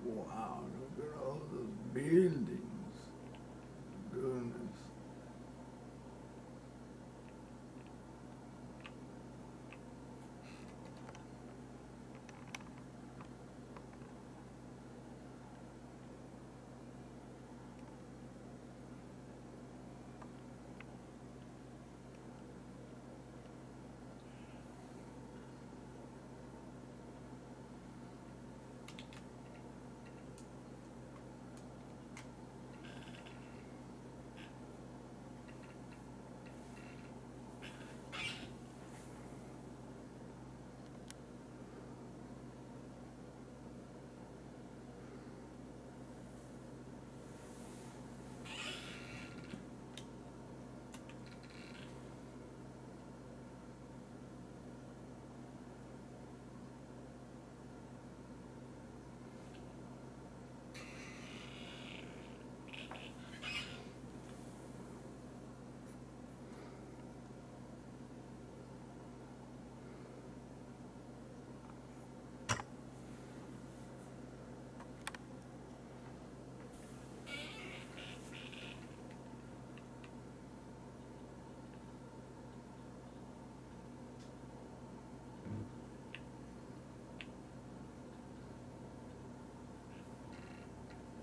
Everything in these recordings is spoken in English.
Wow, look at all those buildings. Goodness.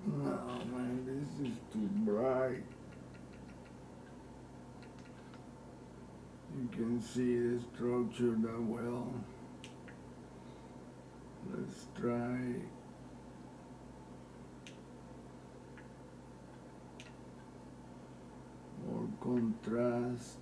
No, man, this is too bright. You can see the structure that well. Let's try more contrast.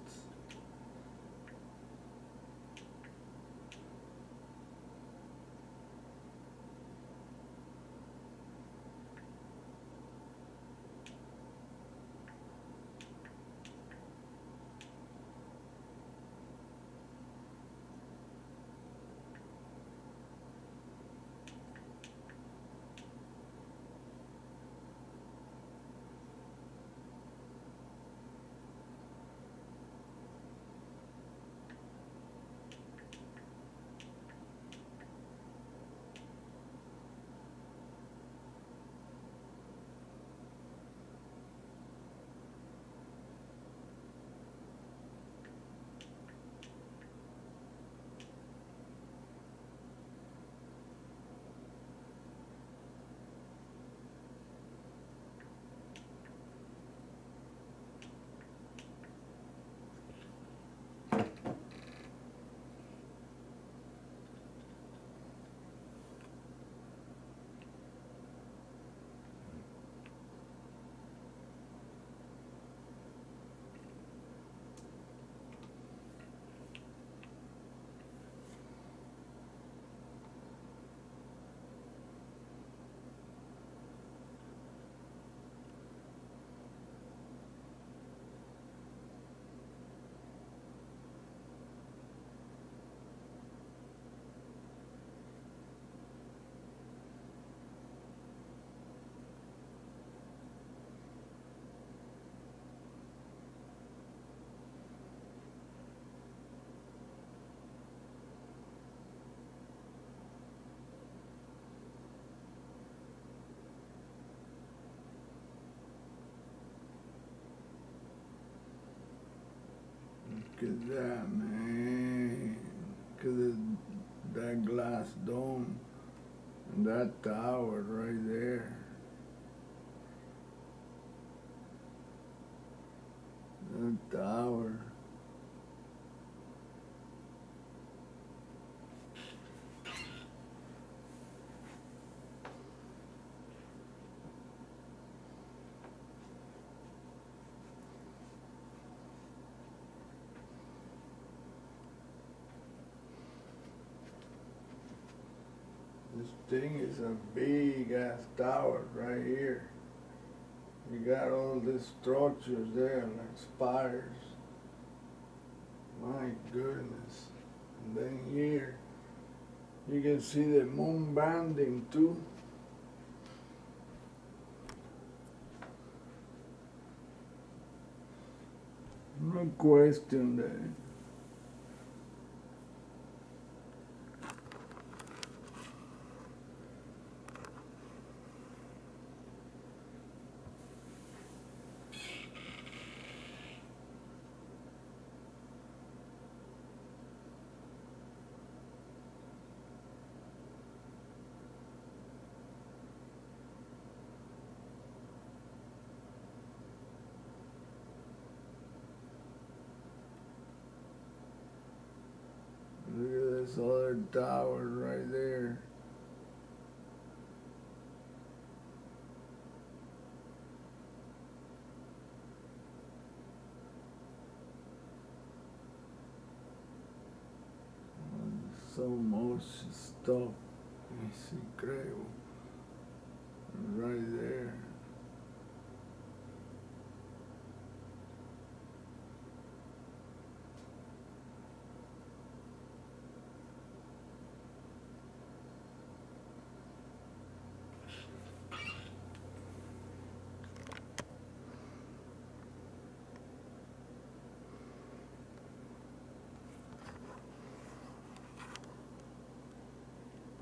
Look at that, man. Look at that glass dome and that tower right there. That tower. This thing is a big ass tower right here. You got all these structures there like spires. My goodness. And then here you can see the moon banding too. No question that. this other tower right there. So much stuff. It's incredible. Right there.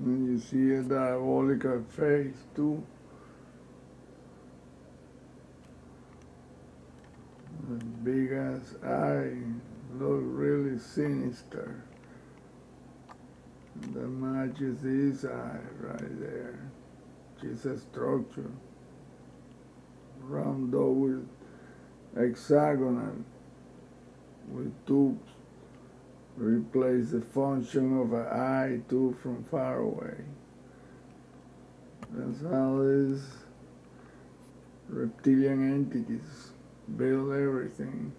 And you see a diabolical face too. The big ass eye look really sinister. That matches his eye right there. It's a structure. Round though with hexagonal with tubes. Replace the function of an eye too from far away. That's how these reptilian entities build everything.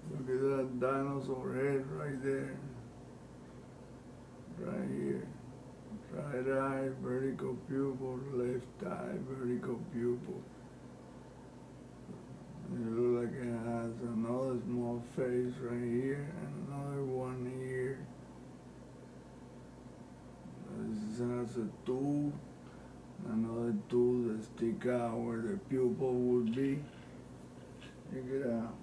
Look at that dinosaur head right there. Right here. Right eye, vertical pupil, left eye, vertical pupil. It looks like it has another small face right here and another one here. This has a tube, another tube that stick out where the pupil would be. Check it out.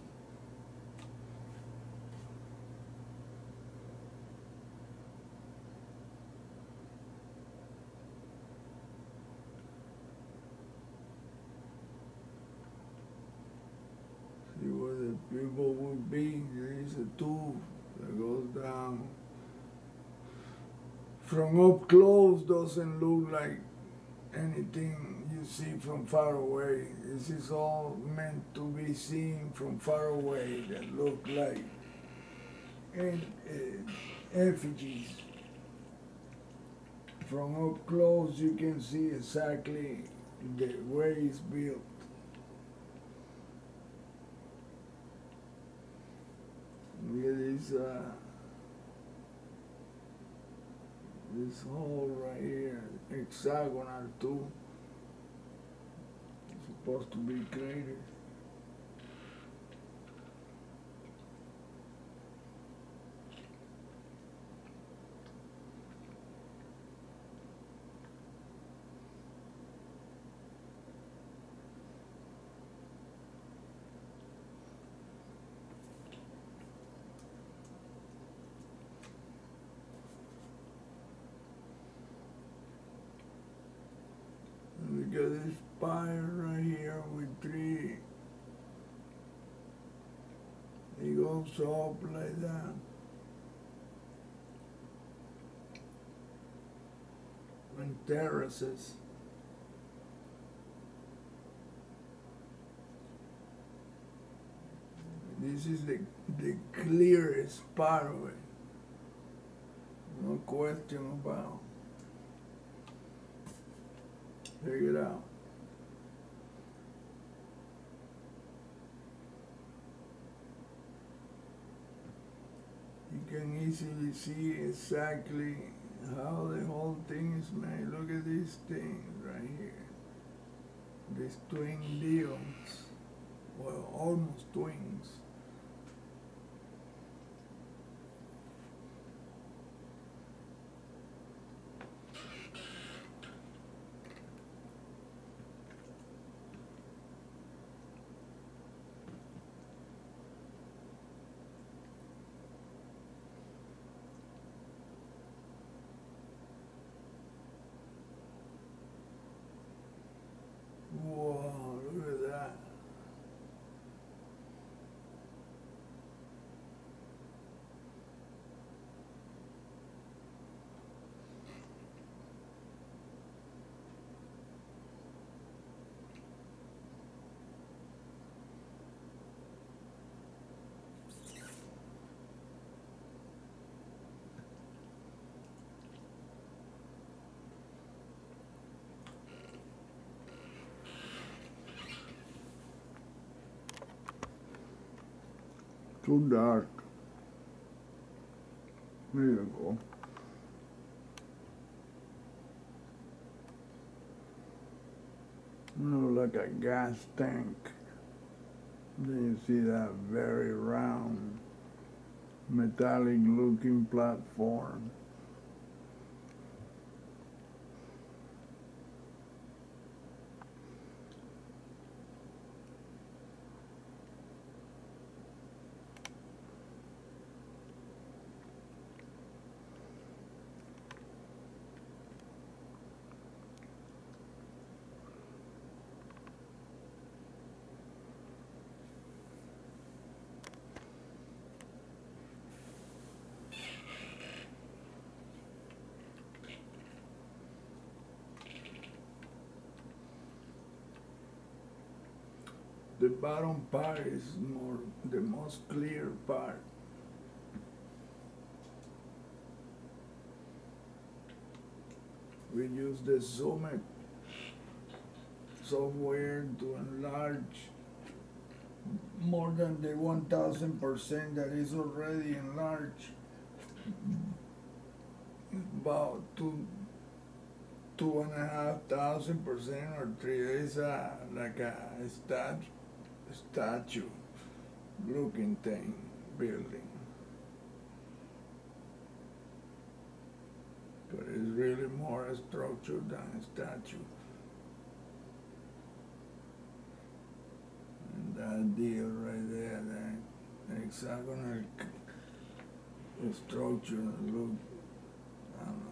See where the pupil would be. There is a tube that goes down. From up close doesn't look like anything you see from far away. This is all meant to be seen from far away that look like effigies. From up close you can see exactly the way it's built. Look at this hole right here, hexagonal too. It's supposed to be cratered. Look at this spire right here with three. It goes up like that. And terraces. This is the clearest part of it. No question about. Check it out. You can easily see exactly how the whole thing is made. Look at these things right here. These twin deals. Well, almost twins. Too dark. There you go. Like a gas tank. Then you see that very round, metallic looking platform. The bottom part is the most clear part. We use the Zoom It software to enlarge more than the 1000% that is already enlarged. About 2,500% or three. It's like a statue looking thing, building. But it's really more a structure than a statue. And that deal right there, that hexagonal structure, look,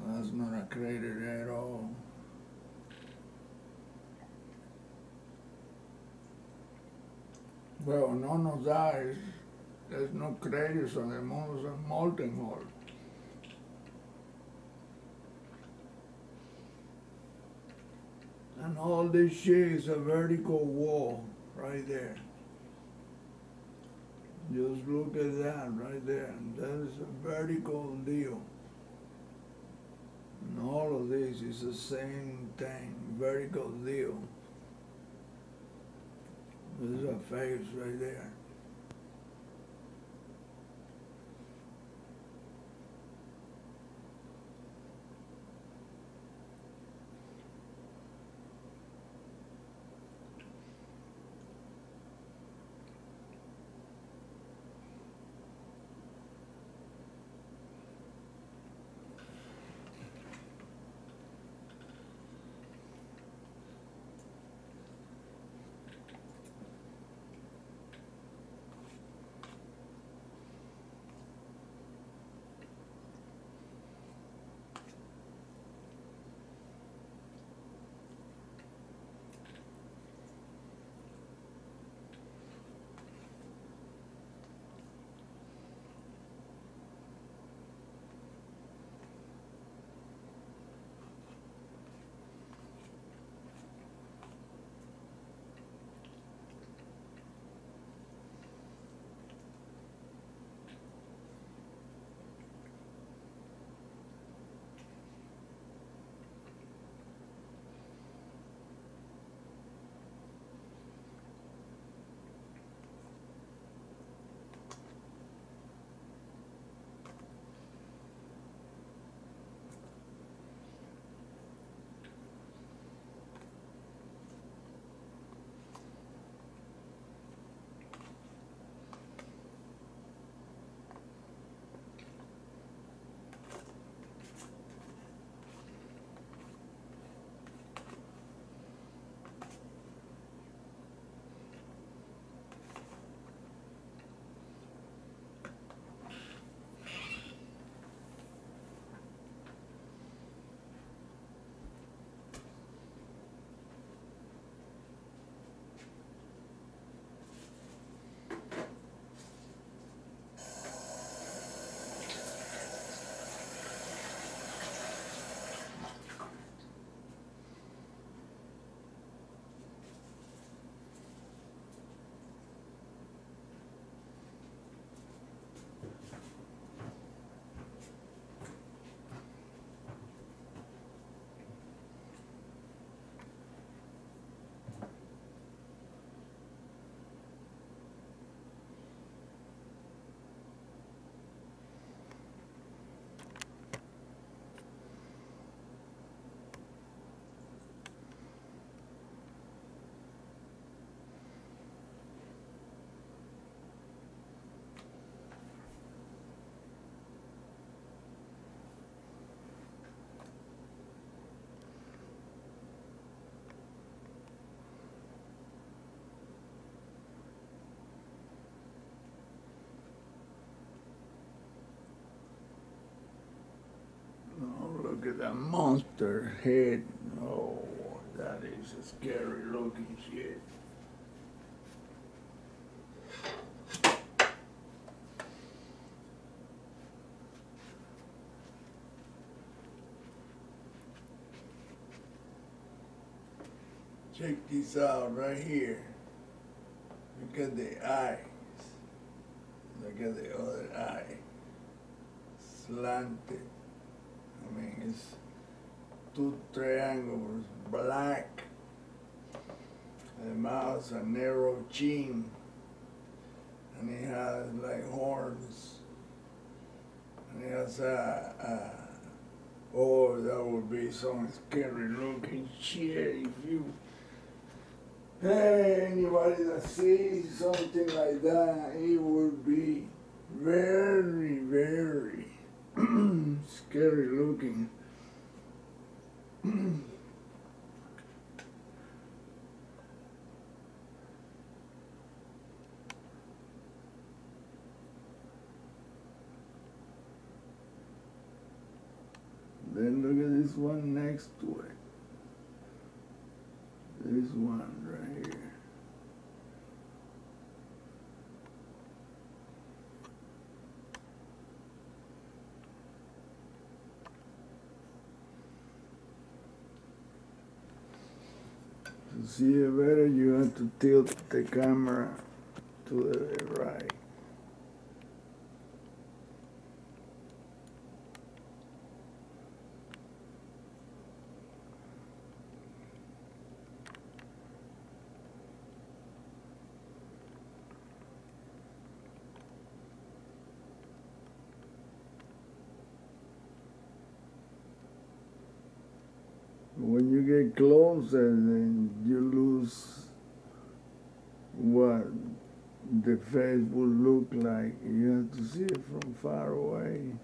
that's not a crater at all. Well, none of that is, there's no craters on the moon, it's a molten hole. And all this shit is a vertical wall right there. Just look at that right there, and that is a vertical deal. And all of this is the same thing, vertical deal. This is a face right there. Look at that monster head. Oh, that is a scary looking shit. Check this out right here. Look at the eyes. Look at the other eye. Slanted. I mean, it's two triangles, black. The mouth's a narrow chin. And he has like horns. And he has oh, that would be some scary looking shit if you, anybody that sees something like that, it would be very, very scary looking. Then look at this one next to it. This one right here. To see it better, you have to tilt the camera to the right. When you get closer, then you lose what the face would look like. You have to see it from far away.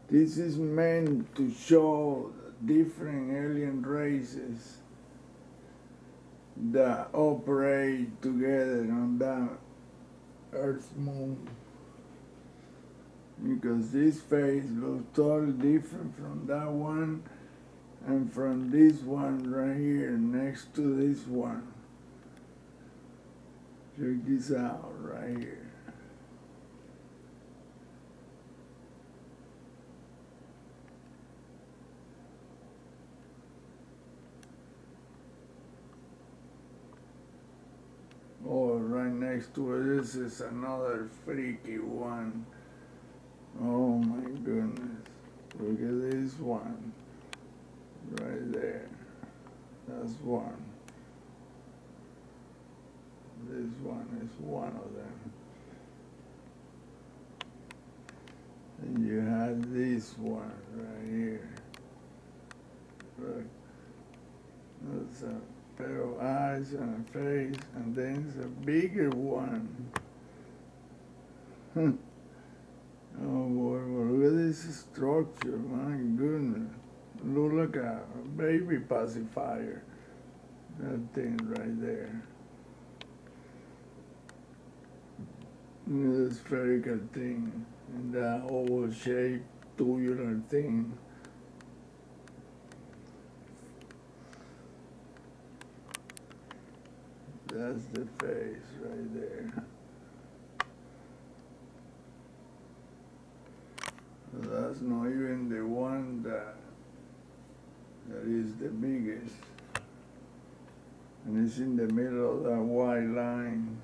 This is meant to show different alien races that operate together on that Earth moon. Because this face looks totally different from that one and from this one right here next to this one. Check this out right here. Oh, right next to it, this is another freaky one. Oh my goodness. Look at this one. Right there. That's one. This one is one of them. And you have this one right here. Look. That's a pair of eyes and a face, and then it's a bigger one. Oh boy, well, look at this structure, my goodness. Look like a baby pacifier, that thing right there. Look at this spherical thing, and that oval-shaped tubular thing. That's the face right there. That's not even the one that is the biggest. And it's in the middle of that white line.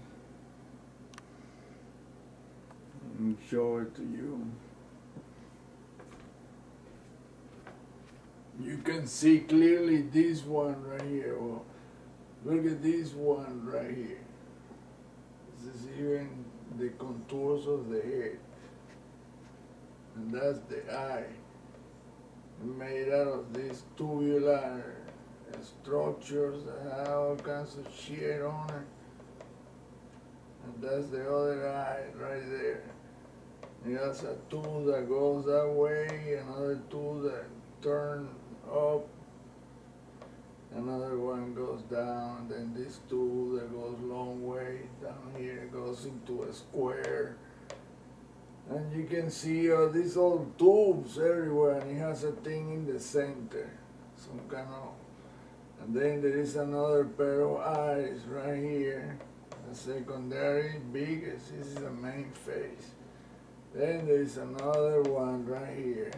Let me show it to you. You can see clearly this one right here. Well, look at this one right here. This is even the contours of the head. And that's the eye, made out of these tubular structures that have all kinds of shit on it. And that's the other eye right there. It has a tube that goes that way, another tube that turns up, another one goes down, then this tube that goes long way down here goes into a square. And you can see these old tubes everywhere, and it has a thing in the center, some kind of. And then there is another pair of eyes right here. The secondary, biggest. This is the main face. Then there is another one right here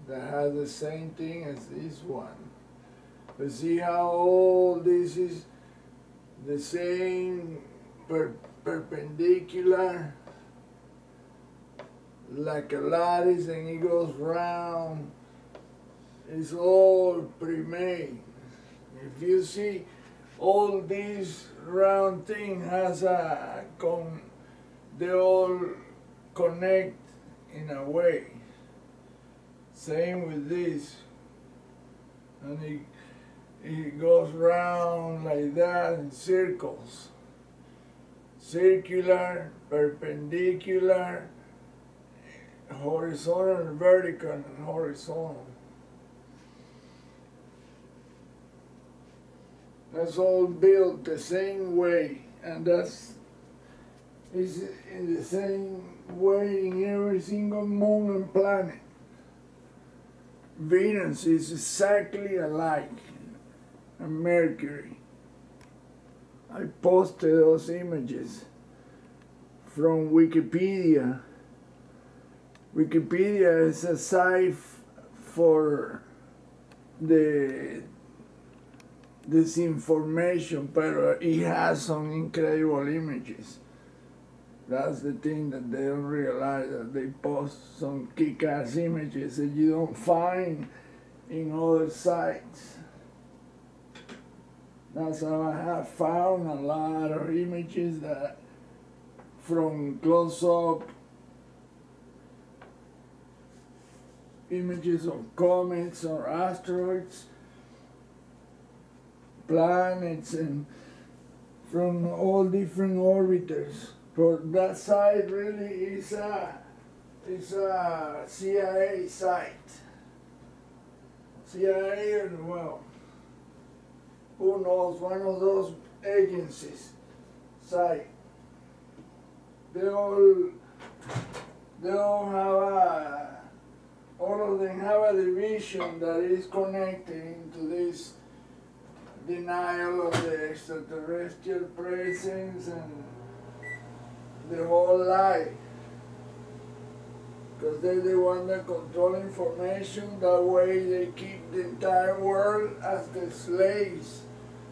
that has the same thing as this one. But see how all this is the same perpendicular, like a lattice, and it goes round. It's all pre-made. If you see all these round thing has they all connect in a way. Same with this. And it goes round like that in circles. Circular, perpendicular, horizontal, vertical, and horizontal. That's all built the same way, and that's is in the same way in every single moon and planet. Venus is exactly alike, and Mercury. I posted those images from Wikipedia. Wikipedia is a site for this information, but it has some incredible images. That's the thing that they don't realize, that they post some kick-ass images that you don't find in other sites. That's how I have found a lot of images that from close-up images of comets or asteroids, planets, and from all different orbiters. But that site really is a CIA site. CIA, and well, who knows, one of those agencies site. They all have all of them have a division that is connected into this denial of the extraterrestrial presence and the whole lie. Because they're the one that control information. That way they keep the entire world as the slaves,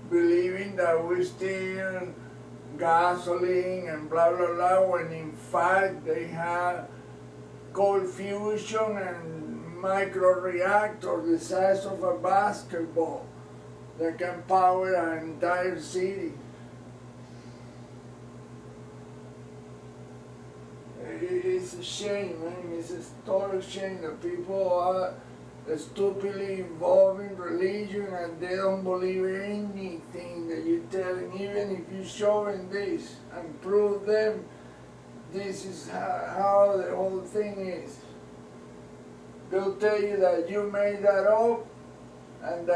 believing that we steal gasoline and blah blah blah, when in fact they have cold fusion and microreactor the size of a basketball that can power an entire city. It's a shame, man. It's a total shame that people are stupidly involved in religion and they don't believe anything that you tell them. Even if you show them this and prove them this is how the whole thing is, they'll tell you that you made that up and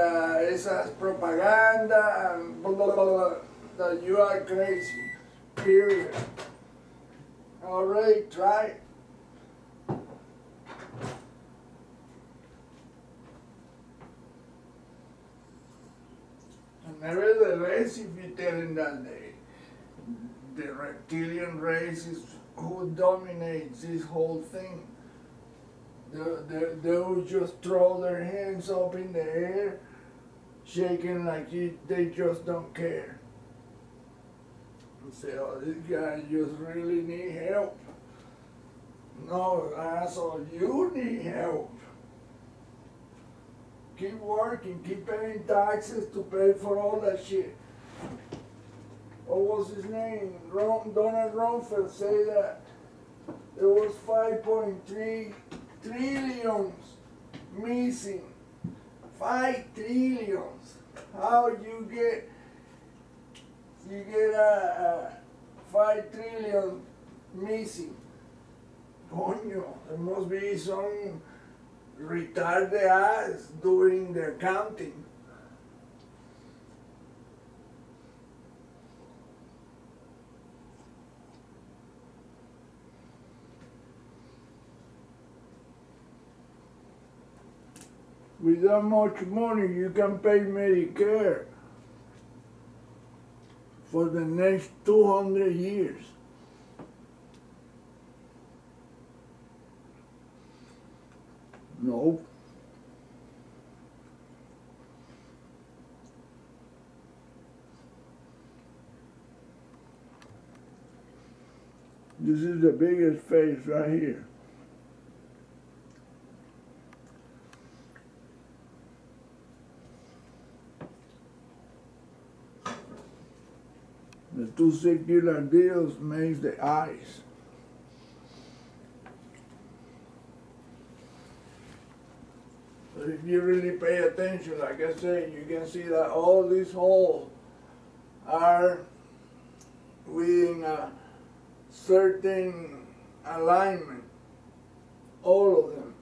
it's as propaganda and blah, blah, blah, that you are crazy, period. Already tried. And nevertheless, if you tell them that the reptilian race is who dominates this whole thing, they will just throw their hands up in the air, shaking like they just don't care. And say, oh, this guy just really need help. No, asshole, you need help. Keep working, keep paying taxes to pay for all that shit. What was his name? Donald Rumsfeld say that there was 5.3 trillions missing. 5 trillions. How you get a 5 trillion missing? Coño, there must be some retarded ass doing the accounting. With that much money, you can pay Medicare for the next 200 years. Nope. This is the biggest face right here. The two circular deals makes the eyes. But if you really pay attention, like I said, you can see that all these holes are within a certain alignment, all of them.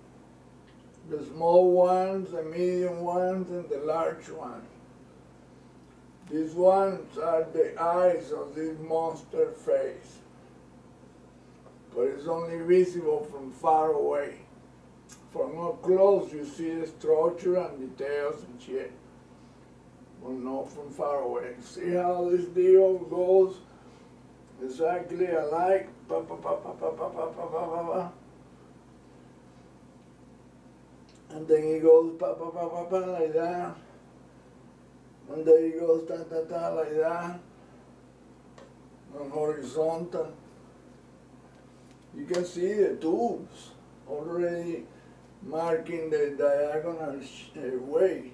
The small ones, the medium ones, and the large ones. These ones are the eyes of this monster face, but it's only visible from far away. From up close, you see the structure and details and shit, but not from far away. See how this deal goes exactly alike? Pa, pa, pa, pa, pa, pa, pa, pa, pa, pa, pa. And then he goes pa, pa, pa, pa, pa, like that. And there he goes, ta, ta, ta, like that, on horizontal. You can see the tubes already marking the diagonal way.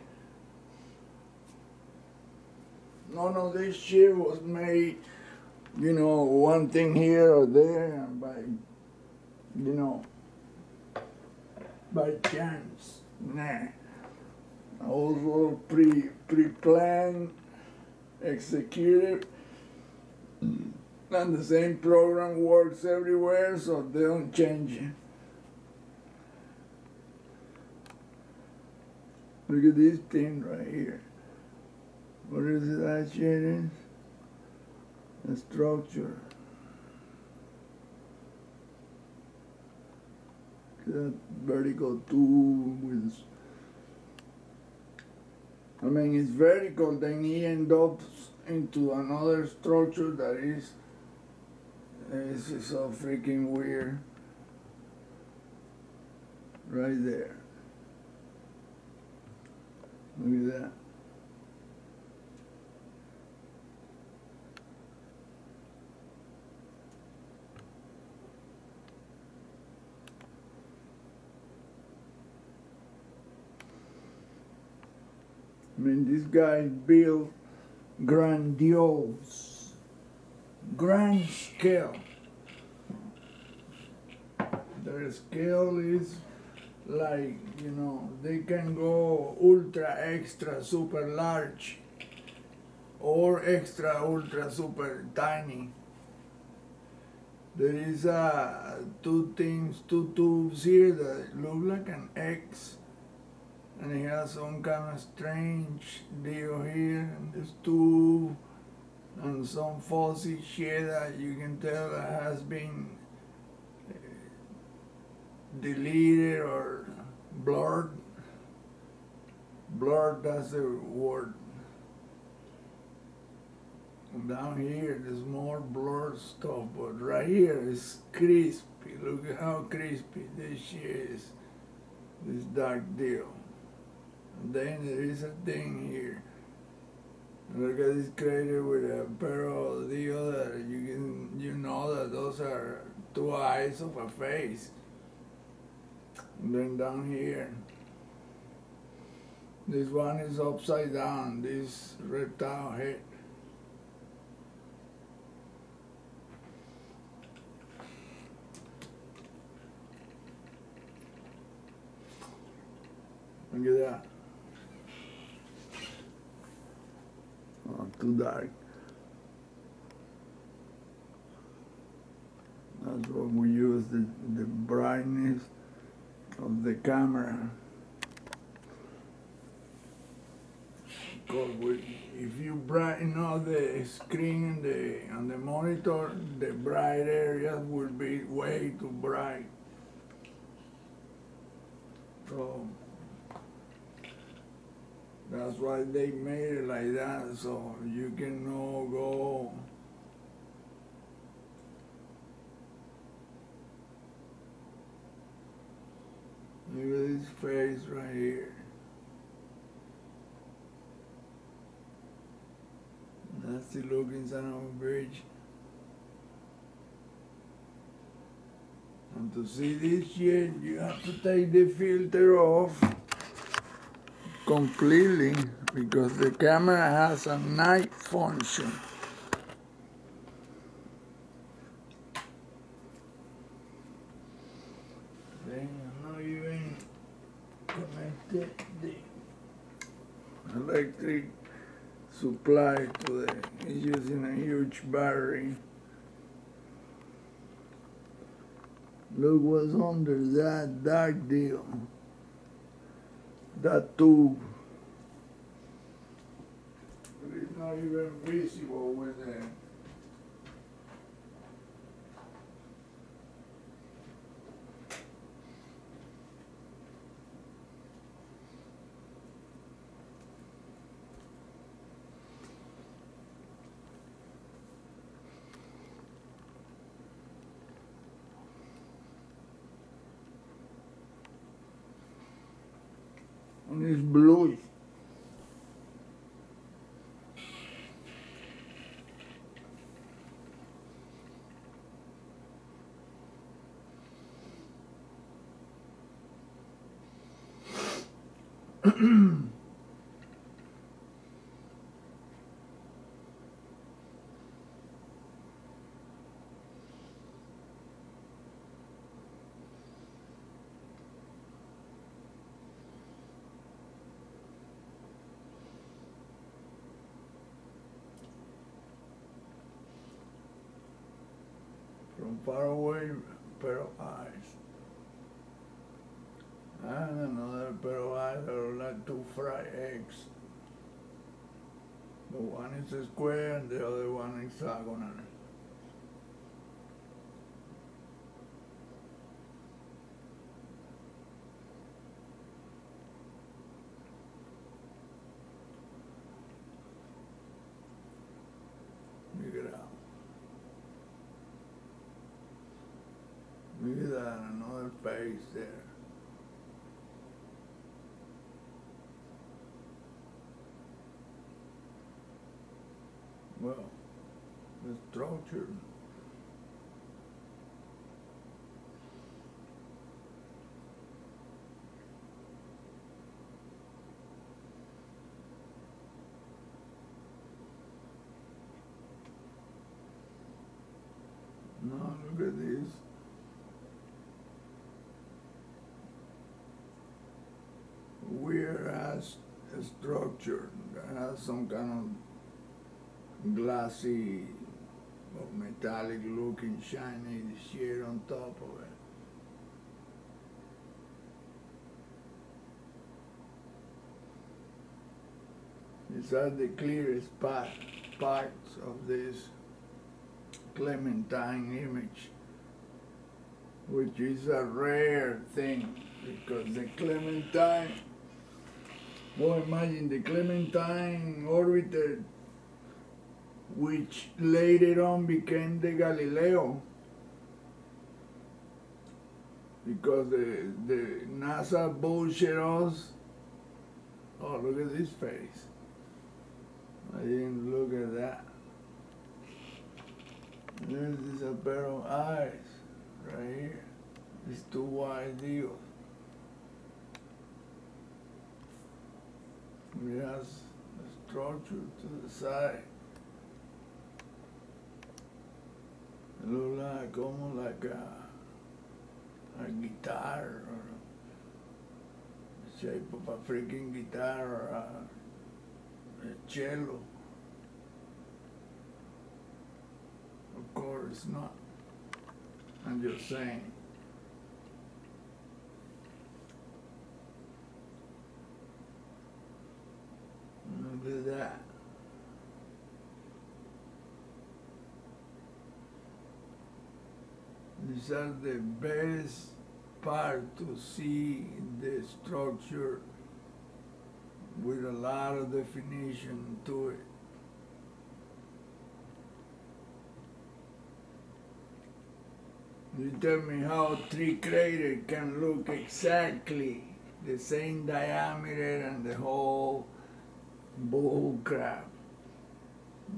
None of this shit was made, you know, one thing here or there by, you know, by chance. Nah. Also pre-planned, executed, and the same program works everywhere, so they don't change it. Look at this thing right here. What is it that shit is? The structure. That vertical tube with, I mean, it's vertical, then he ends up into another structure that is so freaking weird. Right there. Look at that. I mean, this guy built grandiose, grand scale. Their scale is like, you know, they can go ultra, extra, super large, or extra, ultra, super tiny. There is two tubes here that look like an X. And it has some kind of strange deal here, and this tube, and some fuzzy shit that you can tell that has been deleted or blurred. Blurred, that's the word. And down here, there's more blurred stuff, but right here is crispy. Look at how crispy this shit is, this dark deal. And then there is a thing here. Look at this crater with a pair of the other. You know that those are two eyes of a face. And then down here, this one is upside down. This reptile head. Look at that. Oh, too dark. That's what we use, the brightness of the camera. Because if you brighten up the screen on the monitor, the bright areas will be way too bright. So That's why they made it like that, so you can all go. Look at his face right here. Nasty looking son of a bitch. And to see this shit, you have to take the filter off completely because the camera has a night function. Then I know you ain't connected the electric supply to the, it's using a huge battery. Look what's under that dark deal. That tube. It's not even visible with the and it's bluish. From far away, a pair of eyes. And another pair of eyes that are like two fried eggs. But one is square and the other one hexagonal. Look it out. Look at that, another face there. Well, the structure. Now look at this. Weird ass structure that has some kind of glassy or metallic looking shiny shit on top of it. These are the clearest parts of this Clementine image, which is a rare thing because the Clementine, well, imagine the Clementine orbiter, which later on became the Galileo, because the NASA bullshit us. Oh, look at this face. I didn't look at that. This is a pair of eyes right here. These two wide deals. It has a structure to the side. It looks like almost like a guitar or the shape of a freaking guitar or a cello. Of course not. I'm just saying. Look at that. These are the best part to see the structure with a lot of definition to it. You tell me how three craters can look exactly the same diameter and the whole bull crap.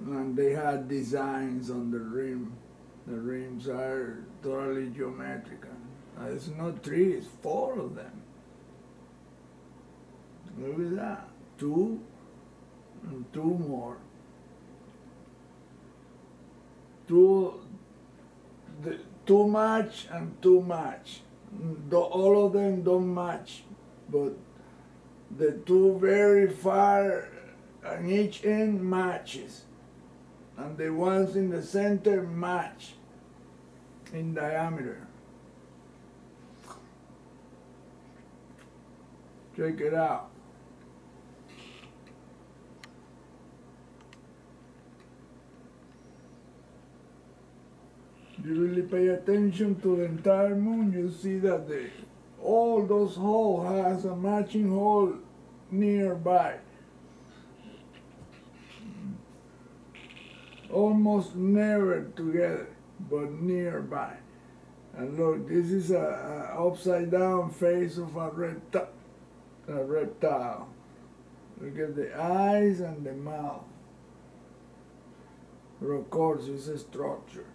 And they had designs on the rim. The rims are totally geometrical. It's not three, it's four of them. Look at that. Two and two more. Too much and too much. All of them don't match, but the two very far on each end matches, and the ones in the center match in diameter. Check it out. You really pay attention to the entire moon, you see that all those holes has a matching hole nearby. Almost never together, but nearby. And look, this is a upside down face of a reptile. Look at the eyes and the mouth. Of course, it's a structure.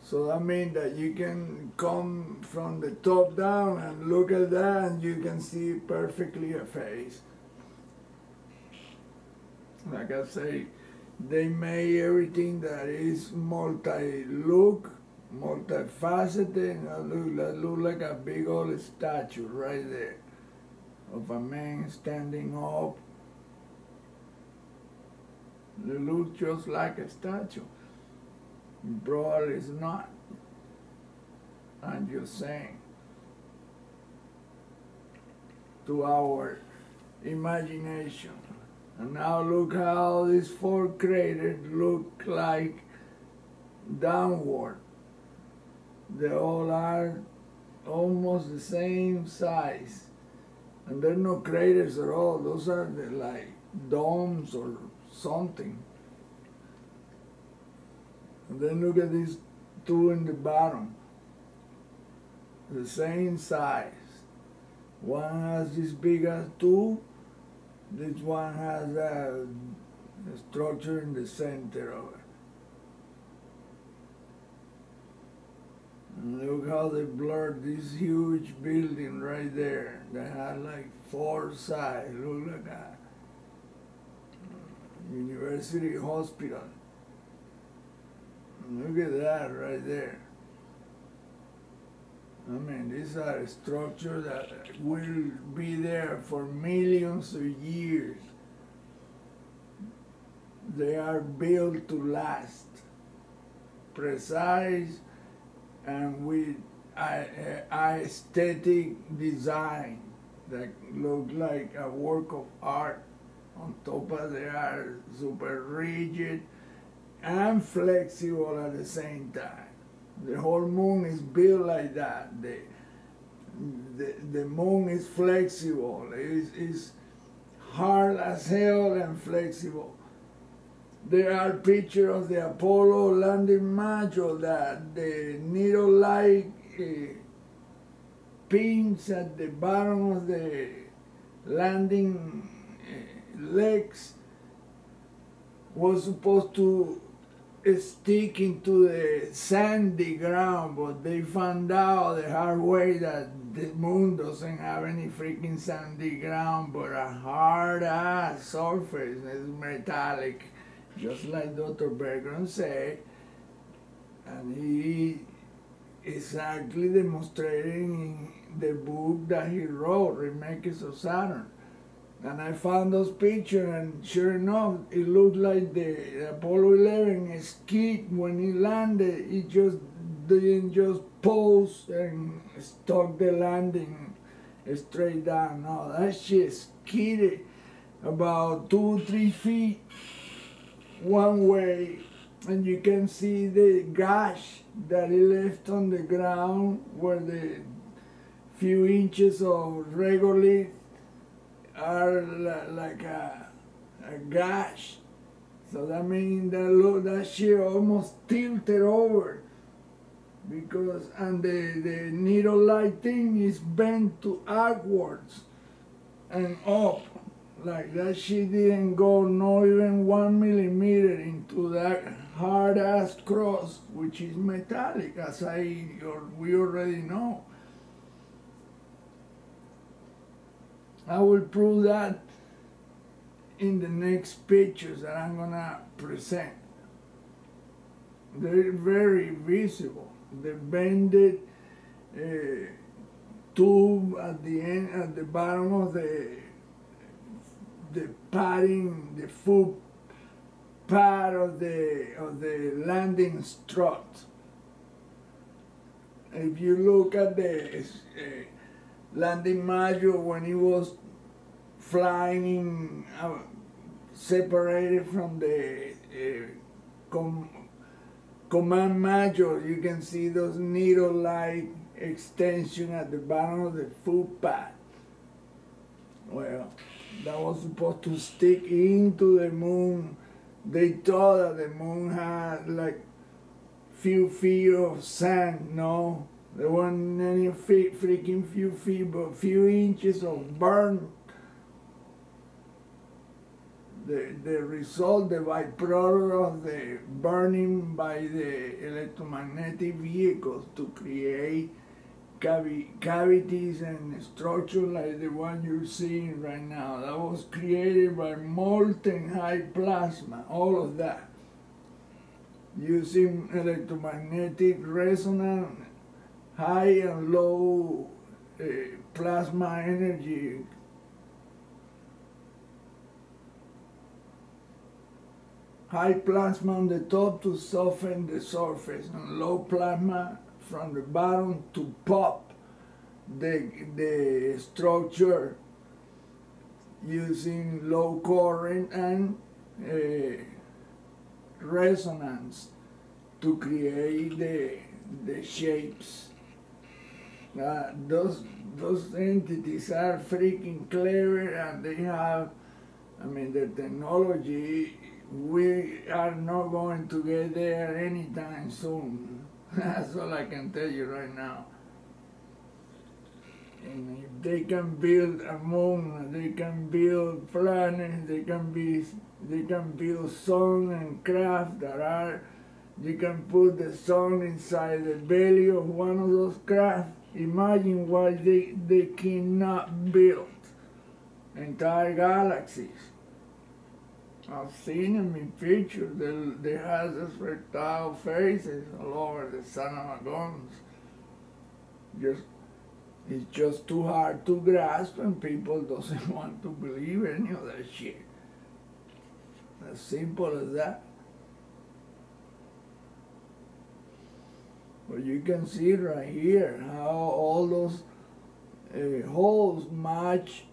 So that means that you can come from the top down and look at that and you can see perfectly a face. Like I say, they made everything that is multi-look, multifaceted, that look like a big old statue right there of a man standing up. They look just like a statue. Broad is not. I'm just saying. To our imagination. And now look how these four craters look like downward. They all are almost the same size. And they're no craters at all. Those are like domes or something. And then look at these two in the bottom. The same size. One has this big as two. This one has a structure in the center of it. And look how they blurred this huge building right there that had like four sides. Look like a university hospital. Look at that right there. I mean, these are structures that will be there for millions of years. They are built to last. Precise and with aesthetic design that look like a work of art. On top of they are super rigid and flexible at the same time. The whole moon is built like that. The moon is flexible. It's hard as hell and flexible. There are pictures of the Apollo landing module that the needle-like pins at the bottom of the landing legs was supposed to stick into the sandy ground, but they found out the hard way that the moon doesn't have any freaking sandy ground, but a hard-ass surface. It's metallic, just like Dr. Bergeron said, and he exactly demonstrating in the book that he wrote, Remakes of Saturn. And I found those pictures, and sure enough, it looked like the Apollo 11 skid when he landed. He just didn't just pose and stuck the landing straight down. No, that shit skidded about 2-3 feet one way, and you can see the gash that he left on the ground where the few inches of regolith are like a gash. So that means that shit almost tilted over, because, and the needle light thing is bent to outwards and up. Like that shit didn't go not even 1 millimeter into that hard ass cross, which is metallic, as we already know. I will prove that in the next pictures that I'm gonna present. They're very visible. The bended tube at the end, at the bottom of the padding, the foot pad of the landing strut. If you look at the landing module when it was flying separated from the command module, you can see those needle-like extension at the bottom of the foot pad. Well, that was supposed to stick into the moon. They thought that the moon had like few feet of sand. No, there weren't any freaking few feet, but few inches of burn. The result, the byproduct of the burning by the electromagnetic vehicles to create cavities and structures like the one you're seeing right now. That was created by molten high plasma, all of that, using electromagnetic resonance, high and low plasma energy. High plasma on the top to soften the surface, and low plasma from the bottom to pop the structure using low current and resonance to create the shapes. Those entities are freaking clever, and they have, I mean, the technology. We are not going to get there anytime soon. That's all I can tell you right now. And if they can build a moon, they can build planets, they can build sun and craft that are, you can put the sun inside the belly of one of those craft. Imagine why they cannot build entire galaxies. I've seen them in pictures. They have those reptile faces all over the son of a guns. It's just too hard to grasp, and people doesn't want to believe any of that shit. As simple as that. But you can see right here how all those holes match.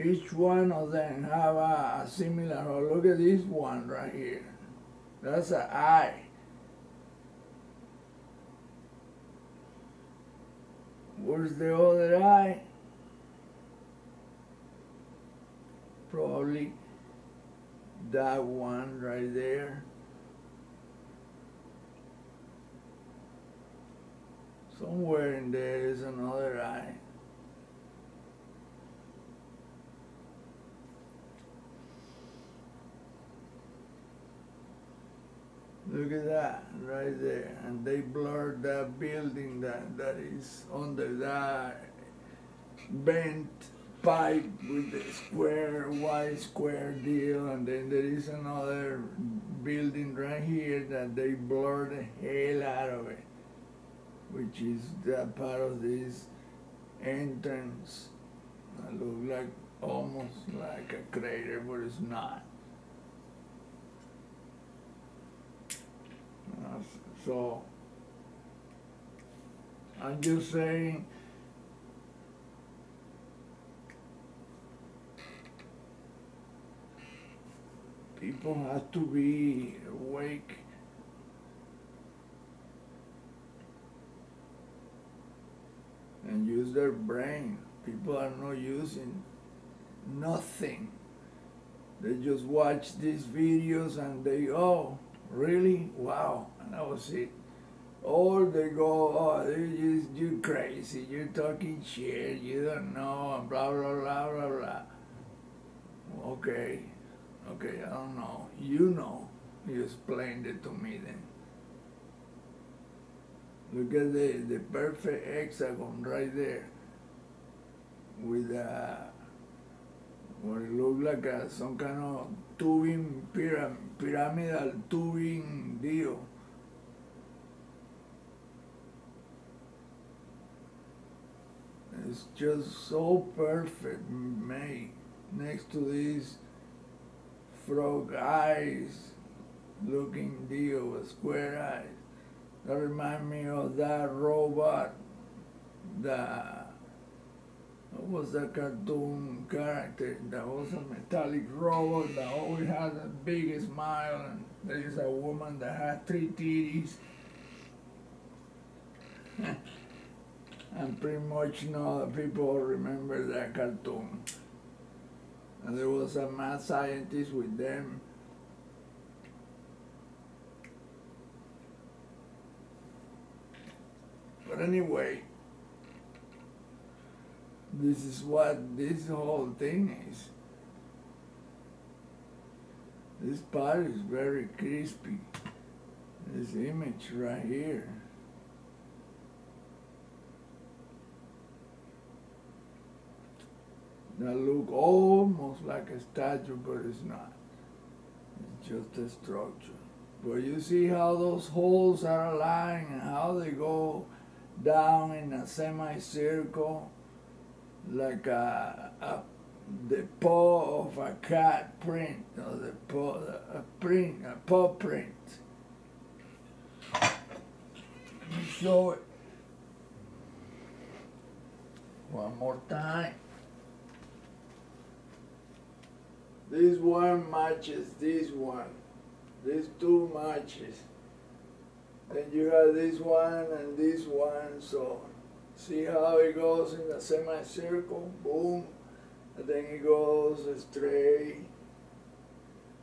Each one of them have a similar hole. Look at this one right here. That's an eye. Where's the other eye? Probably that one right there. Somewhere in there is another eye. Look at that, right there. And they blurred that building that is under that bent pipe with the square, white square deal. And then there is another building right here that they blurred the hell out of it, which is that part of this entrance. It looks like almost like a crater, but it's not. So, I'm just saying, people have to be awake and use their brain. People are not using nothing. They just watch these videos and they, oh, really? Wow. And that was it. Or they go, oh, you're crazy, you're talking shit, you don't know, and blah, blah, blah, blah, blah. Okay, I don't know. You know. You explained it to me then. Look at the perfect hexagon right there with what it looks like some kind of tubing, pyramidal tubing deal. It's just so perfect made next to these frog eyes looking deal with square eyes. That reminds me of that robot, what was that cartoon character that was a metallic robot that always had a big smile, and there is a woman that had 3 titties. And pretty much people remember that cartoon. And there was a mad scientist with them. But anyway, this is what this whole thing is. This part is very crispy. This image right here. That look almost like a statue, but it's not. It's just a structure. But you see how those holes are aligned and how they go down in a semicircle, like the paw of a cat print, or a paw print. Let me show it one more time. This one matches this one. These 2 matches. Then you have this one and this one, so see how it goes in the semicircle, boom, and then it goes straight,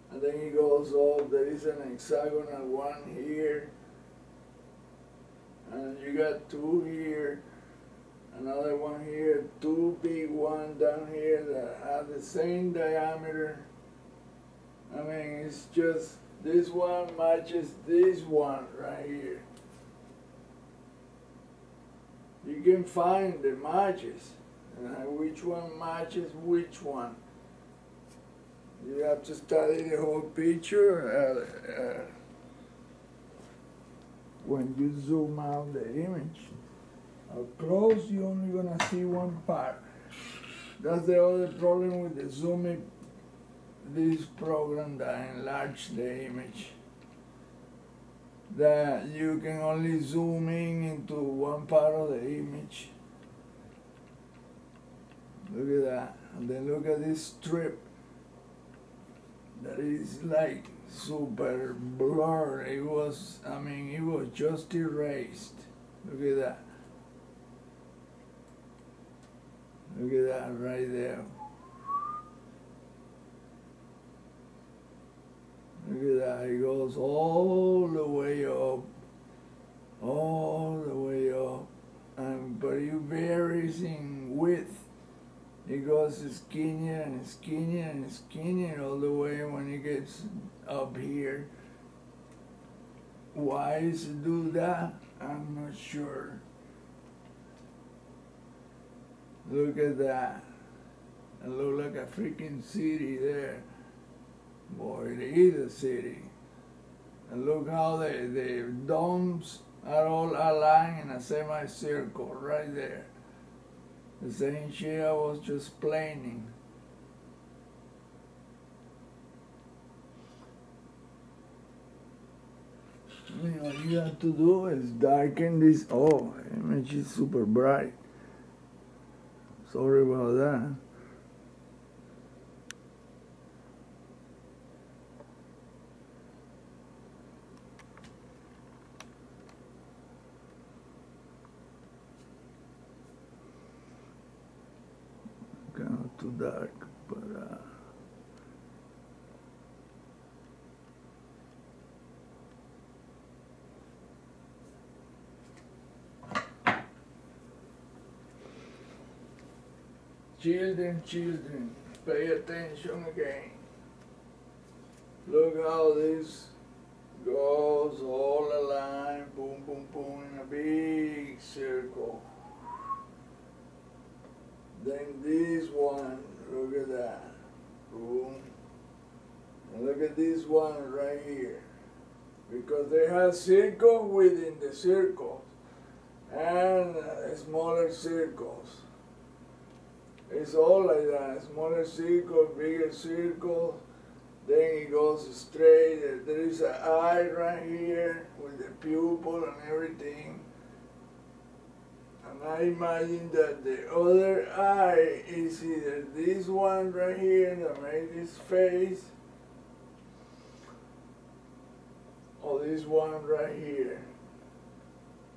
and then it goes up. There is an hexagonal one here, and you got 2 here, another one here, 2 big ones down here that have the same diameter. I mean, it's just, this one matches this one right here. You can find the matches, which one matches which one. You have to study the whole picture when you zoom out the image. Up close, you're only gonna see one part. That's the other problem with the zooming, this program that enlarges the image. That you can only zoom in into one part of the image. Look at that. And then look at this strip that is like super blurred. It was, I mean, it was just erased. Look at that. Look at that right there. Look at that, it goes all the way up, but it varies in width. It goes skinnier and skinnier and skinnier all the way when it gets up here. Why does it do that? I'm not sure. Look at that. It looks like a freaking city there. Boy, it is a city. And look how the domes are all aligned in a semicircle right there. The same shit I was just explaining. I mean, all you have to do is darken this. Oh, the image is super bright. Sorry about that. Kind of too dark. But children, pay attention again. Look how this goes all aligned, boom, boom, boom, in a big circle. Then this one, look at that, boom. And look at this one right here. Because they have circles within the circles and smaller circles. It's all like that, smaller circle, bigger circle, then it goes straight. There is an eye right here with the pupil and everything. And I imagine that the other eye is either this one right here that makes this face, or this one right here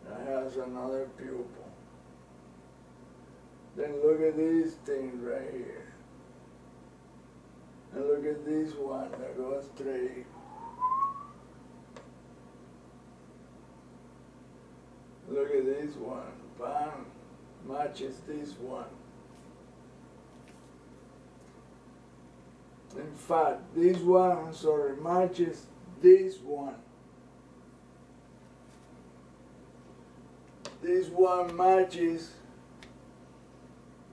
that has another pupil. Then look at this thing right here. And look at this one that goes straight. Look at this one. Bam! Matches this one. In fact, this one, sorry, matches this one. This one matches.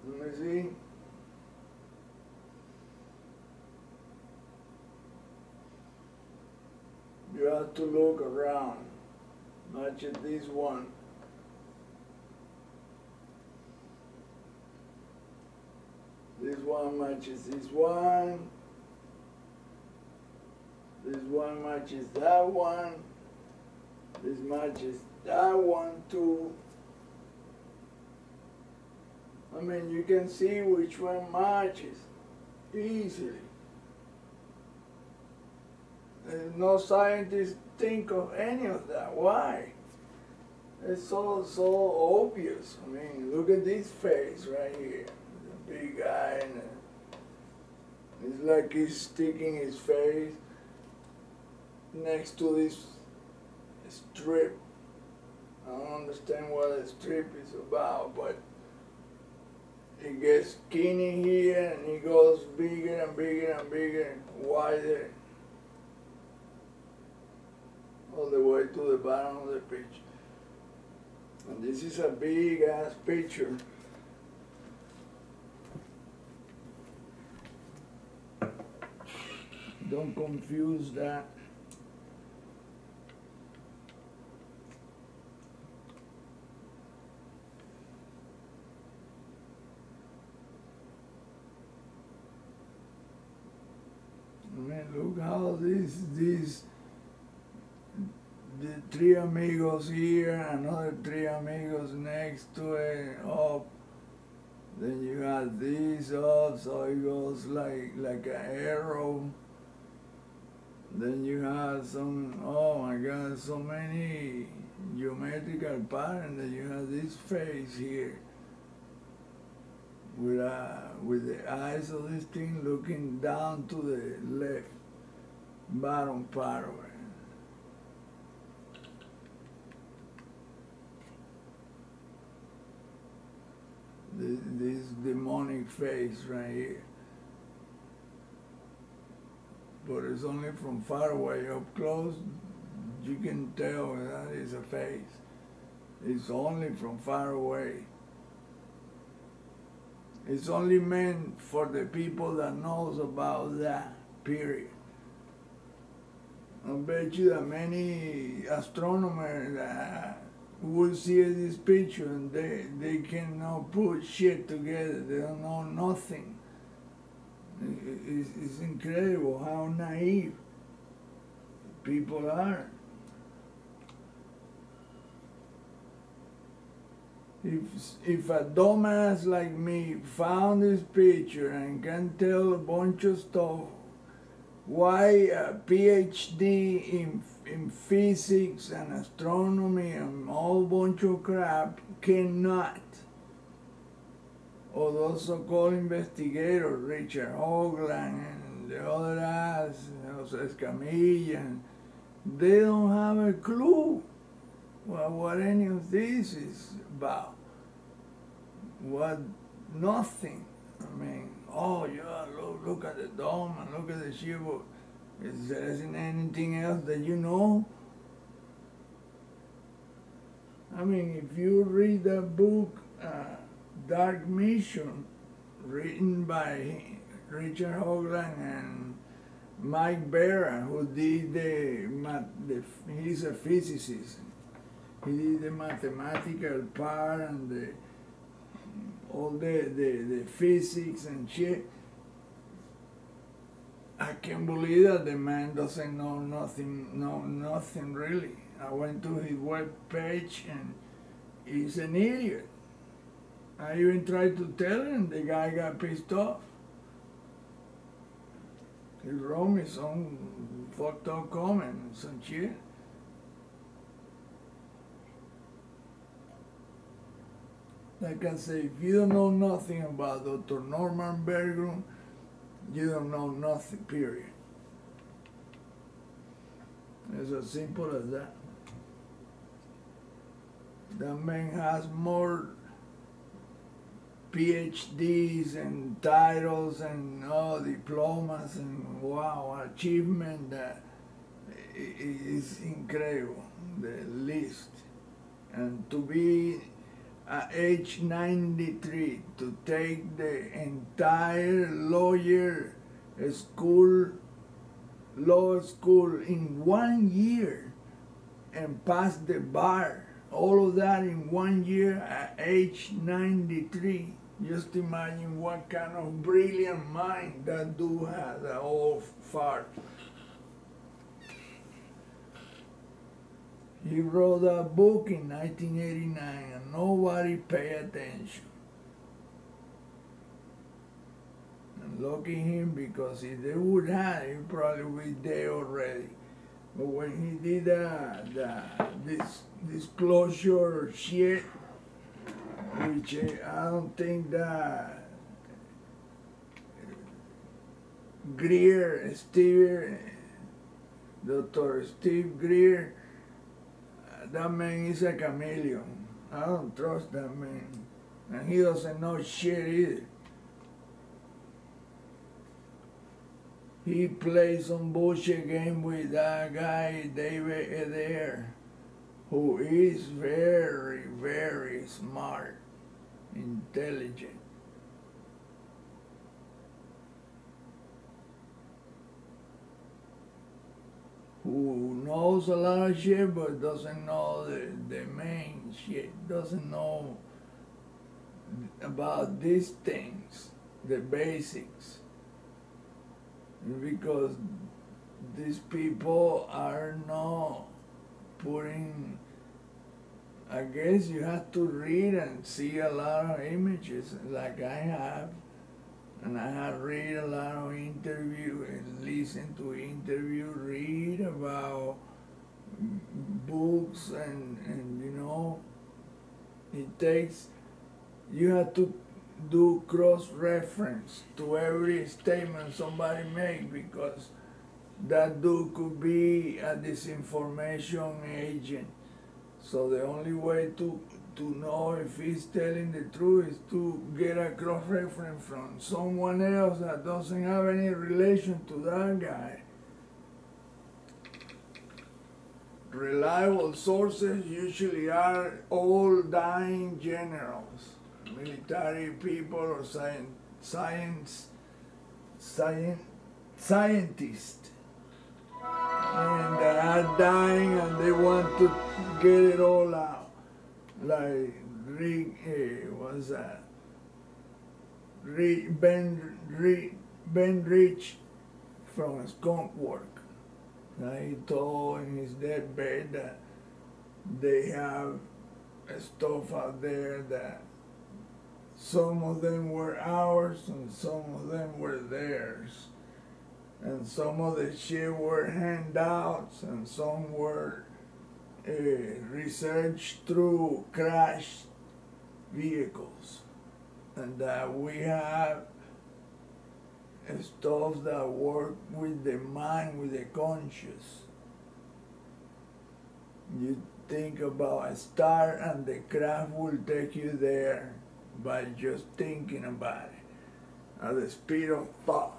Let me see. You have to look around. Match this one. This one matches this one. This one matches that one. This matches that one too. I mean, you can see which one matches easily. No scientists think of any of that. Why? It's so obvious. I mean, look at this face right here. The big eye, and it's like he's sticking his face next to this strip. I don't understand what the strip is about, but it gets skinny here and it goes bigger and bigger and bigger and wider all the way to the bottom of the picture. And this is a big ass picture. Don't confuse that. I mean, look how the three amigos here, another three amigos next to it, up. Then you got these up, so it goes like an arrow. Then you have some, oh my God, so many geometrical patterns. That you have this face here with the eyes of this thing looking down to the left bottom part of it. This demonic face right here. But it's only from far away. Up close, you can tell that is a face. It's only from far away. It's only meant for the people that knows about that, period. I bet you that many astronomers will see this picture and they cannot put shit together. They don't know nothing. It's incredible how naive people are. If a dumbass like me found this picture and can tell a bunch of stuff, why a PhD in physics and astronomy and all bunch of crap cannot? or those so-called investigators, Richard Hoagland and the other guys, Jose Escamilla, and they don't have a clue what any of this is about. What, nothing. I mean, oh yeah, look at the dome and look at the ship. Is there anything else that you know? I mean, if you read the book, Dark Mission, written by Richard Hoagland and Mike Barra, who did he's a physicist. He did the mathematical part and all the physics and shit. I can't believe that the man doesn't know nothing really. I went to his web page and he's an idiot. I even tried to tell him, the guy got pissed off. He wrote me some fucked up comment and some shit. Like I say, if you don't know nothing about Dr. Norman Berggren, you don't know nothing, period. It's as simple as that. That man has more PhDs and titles and diplomas and wow, achievement that is incredible, the list. And to be at age 93, to take the entire law school in 1 year and pass the bar, all of that in 1 year at age 93. Just imagine what kind of brilliant mind that dude had, that old fart. He wrote a book in 1989 and nobody paid attention. And lucky him, because if they would have, he probably would be dead already. But when he did this disclosure shit, which I don't think that Dr. Steve Greer, that man is a chameleon. I don't trust that man. And he doesn't know shit either. He plays some bullshit game with that guy, David Adair, who is very, very smart, intelligent. Who knows a lot of shit but doesn't know the main shit, doesn't know about these things, the basics. Because these people are not putting, I guess you have to read and see a lot of images like I have. And I have read a lot of interviews and listen to interviews, read about books and you know, it takes, you have to do cross-reference to every statement somebody makes, because that dude could be a disinformation agent. So the only way to know if he's telling the truth is to get a cross-reference from someone else that doesn't have any relation to that guy. Reliable sources usually are all dying generals, military people, or scientists, and they are dying and they want to get it all out. Like Ben Rich from Skunk Work. He told in his deathbed that they have stuff out there that some of them were ours and some of them were theirs. And some of the shit were handouts and some were researched through crashed vehicles. and that we have stuff that work with the mind, with the conscious. You think about a star and the craft will take you there by just thinking about it at the speed of thought.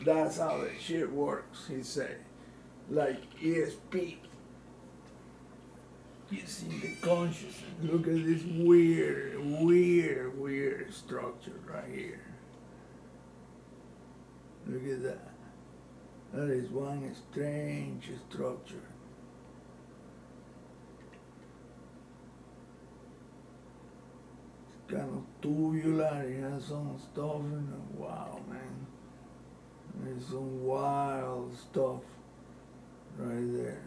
That's how the shit works, he said. Like ESP. You see the consciousness. Look at this weird structure right here. Look at that. That is one strange structure. It's kind of tubular. It has some stuff in it. Wow, man. There's some wild stuff right there.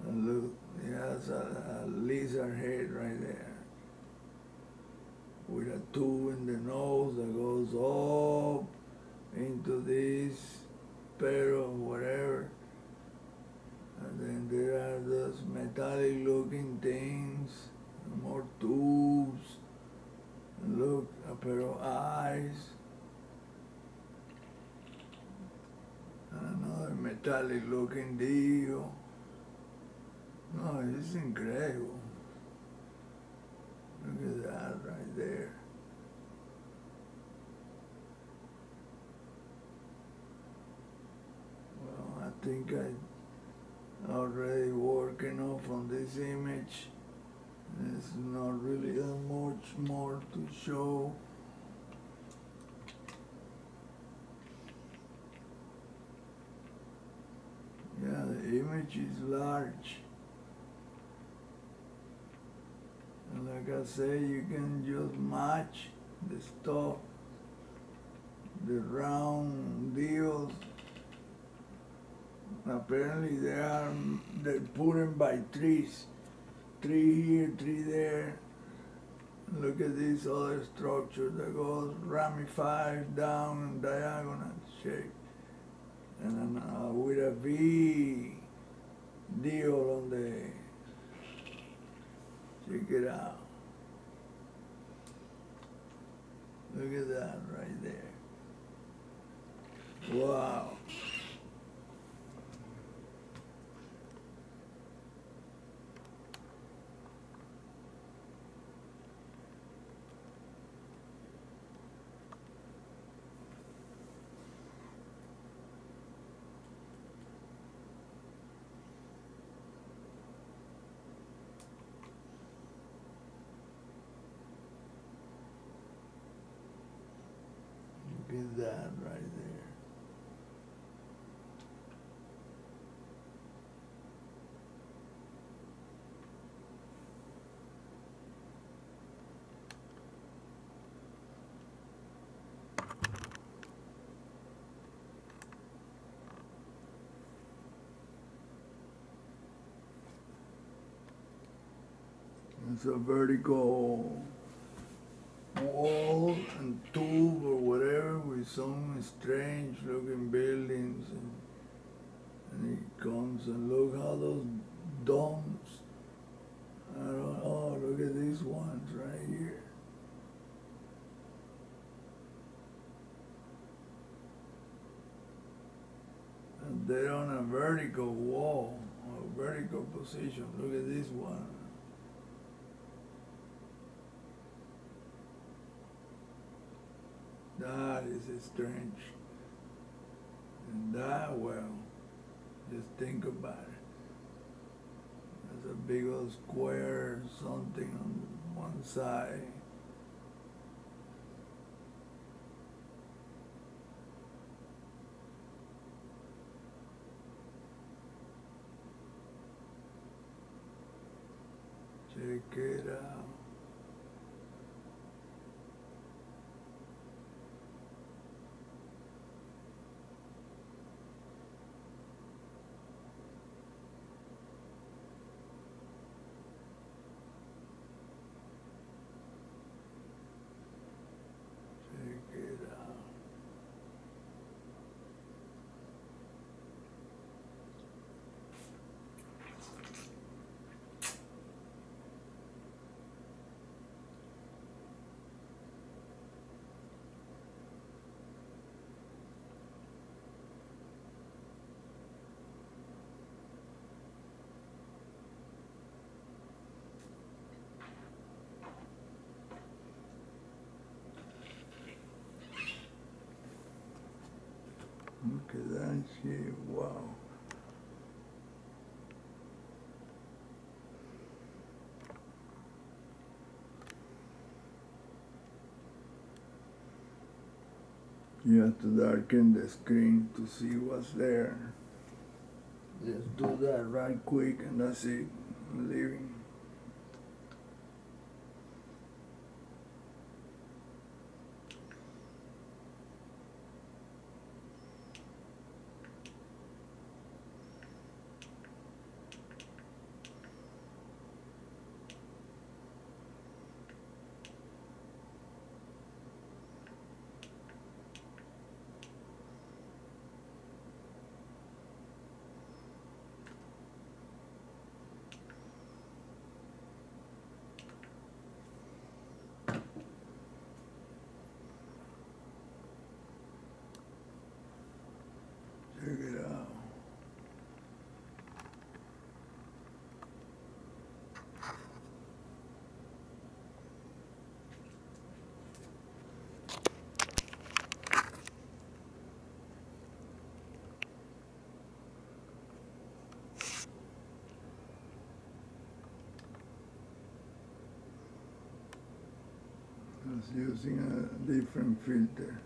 And look, it has a lizard head right there with a tube in the nose that goes up into this pair of whatever. And then there are those metallic looking things, more tubes, and look, a pair of eyes, and another metallic looking deal. No, it's incredible. Look at that right there. Well, I think I already working off on this image. There's not really that much more to show. Yeah, the image is large. And like I say, you can just match the stuff, the round deals. Apparently they're put in by trees. 3 here, 3 there. Look at this other structure that goes ramified down in diagonal shape. And with a V deal on the, check it out. Look at that right there. Wow. Look at that right there. It's a vertical wall and tube or whatever with some strange looking buildings, and it comes and look how those domes, oh look at these ones right here. And they're on a vertical wall, a vertical position. Look at this one. That is strange. And that, well, just think about it. There's a big old square, something on one side. Check it out. Look at that shit, wow. You have to darken the screen to see what's there. Just do that right quick and that's it. I'm leaving. Check it out. Just using a different filter.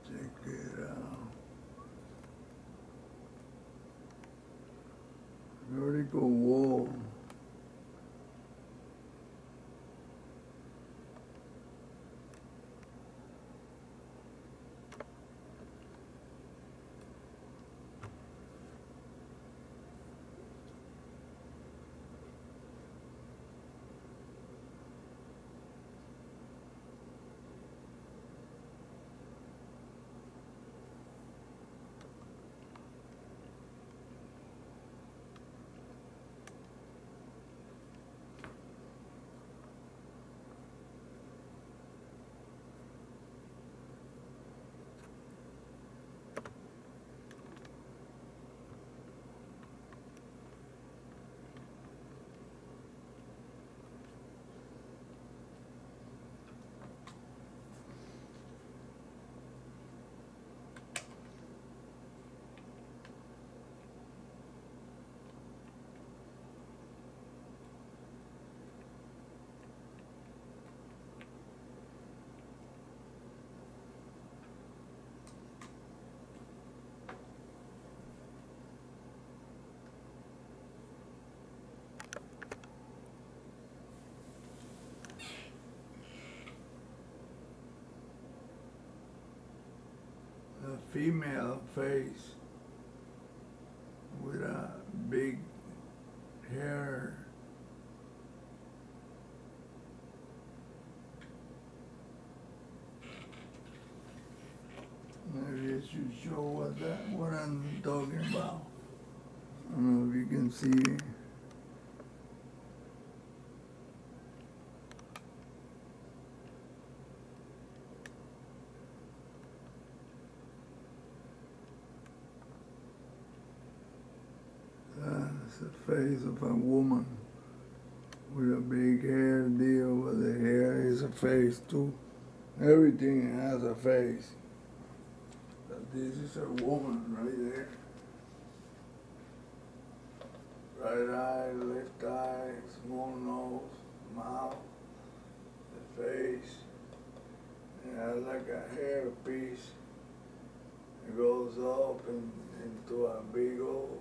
Check it out. Vertical wall. A female face with a big hair. Maybe I should show what I'm talking about. I don't know if you can see. It's the face of a woman with a big hair deal, but the hair is a face too. Everything has a face. But this is a woman right there. Right eye, left eye, small nose, mouth, the face. It has like a hair piece. goes up into a big old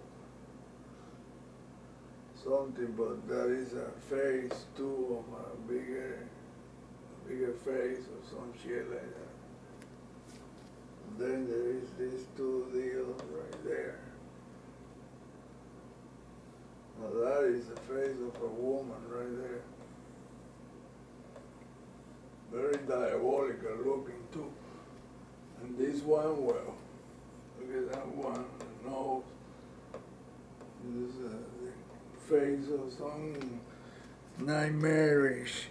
something, but that is a phase two of a bigger phase or some shit like that. And then there is these two deals right there. Now that is the face of a woman right there. Very diabolical looking too. And this one, well, look at that one, the nose. This is the face of some nightmarish.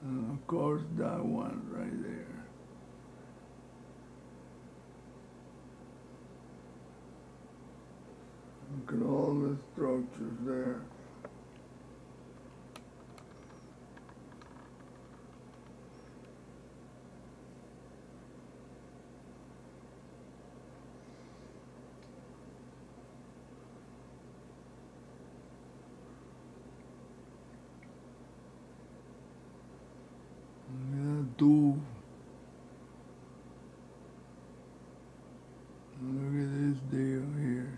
And of course that one right there. Look at all the structures there. Look at this deal here.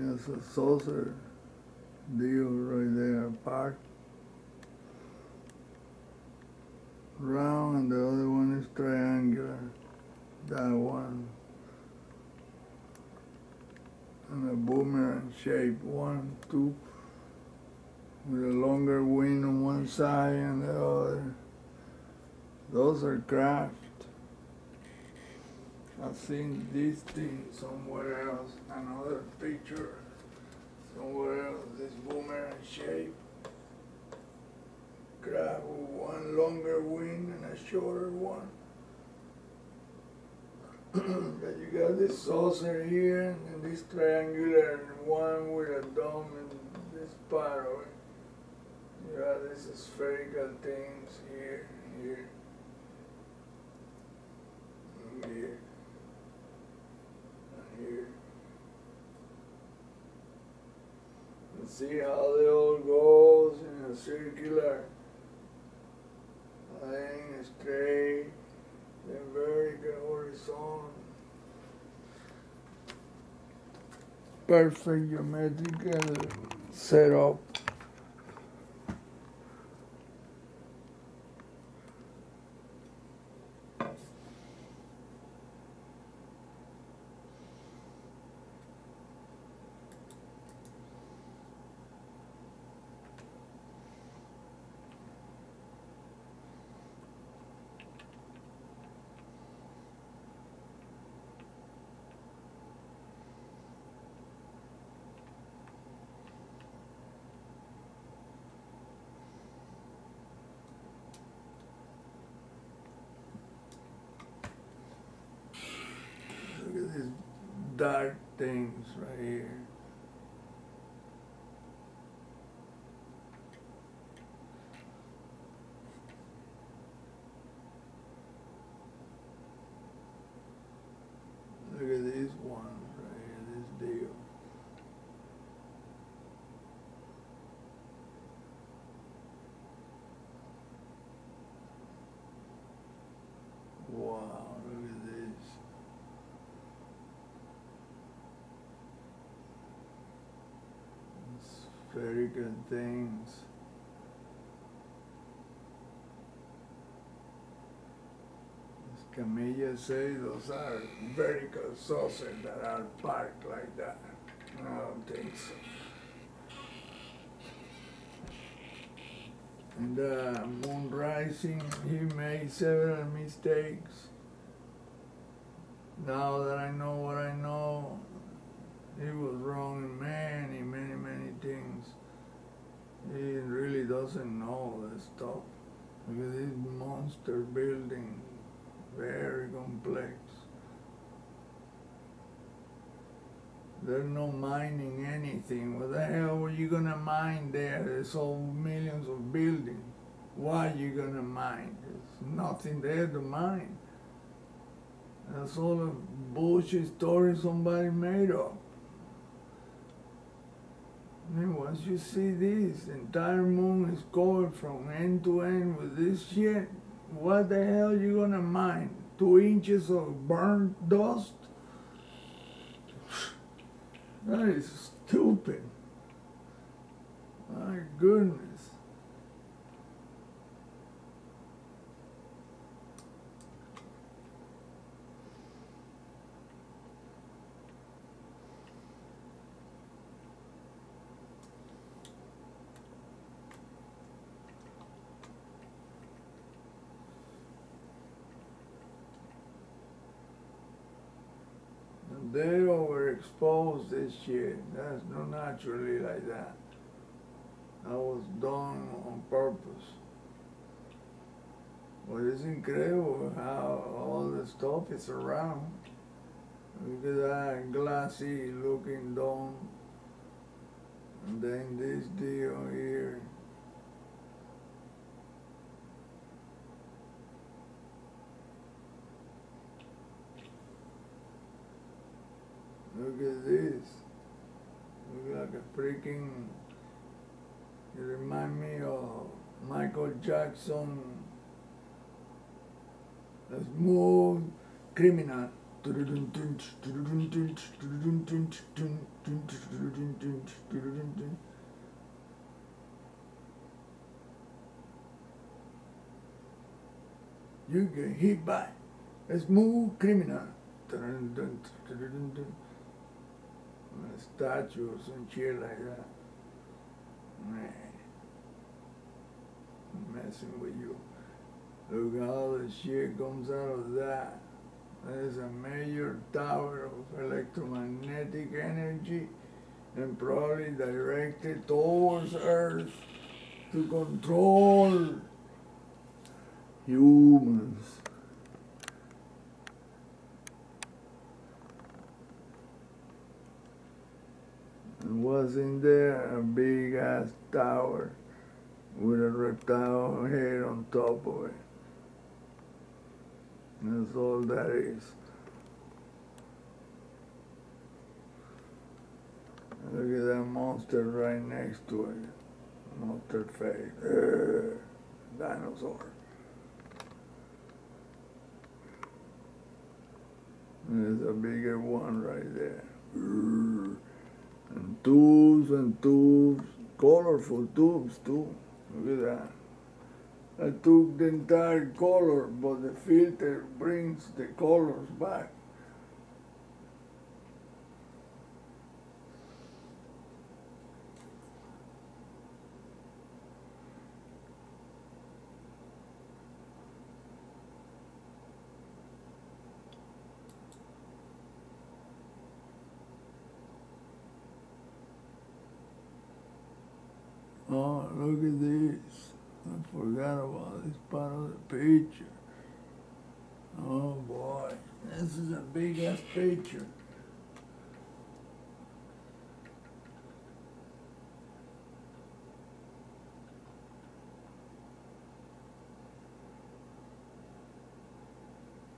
That's a saucer deal right there, packed round, and the other one is triangular. That one. And a boomerang shape, 1, 2, with a longer wing on one side and the other. Those are craft. I've seen this thing somewhere else, another picture somewhere else, this boomerang shape. Craft with one longer wing and a shorter one. But you got this saucer here and this triangular one with a dome in this part of it. You got these spherical things here, here, and here. Here. And see how they all goes in a circular line, straight, then vertical, horizontal. Perfect geometrical setup. Look at these dark things right here. Look at this one right here, this deal. Wow, look at this. spherical things. As Camilla say, those are vertical saucers that are parked like that. I don't think so. And moon rising, he made several mistakes. Now that I know what I know, he was wrong in many, many, many things. He really doesn't know this stuff. Because this monster building, very complex. They're not mining anything. What the hell were you gonna mine there? There's all millions of buildings. Why are you gonna mine? There's nothing there to mine. That's all a bullshit story somebody made up. And once you see this, the entire moon is covered from end to end with this shit. What the hell you gonna mine? 2 inches of burnt dust? That is stupid. My goodness. They overexpose this shit. That's not naturally like that. That was done on purpose. But it's incredible how all the stuff is around. Look at that glassy looking dome. And then this deal here. Look at this. Look like a freaking, it reminds me of Michael Jackson, a smooth criminal. You get hit by a smooth criminal. Statues and shit like that. Man, I'm messing with you. Look how all the shit comes out of that. There's a major tower of electromagnetic energy and probably directed towards Earth to control humans. And was in there a big ass tower with a reptile head on top of it. That's all that is. Look at that monster right next to it. Monster face. Dinosaur. There's a bigger one right there. And tubes, colorful tubes too. Look at that. I took the entire color, but the filter brings the colors back. Oh, look at this. I forgot about this part of the picture. Oh boy, this is a big ass picture.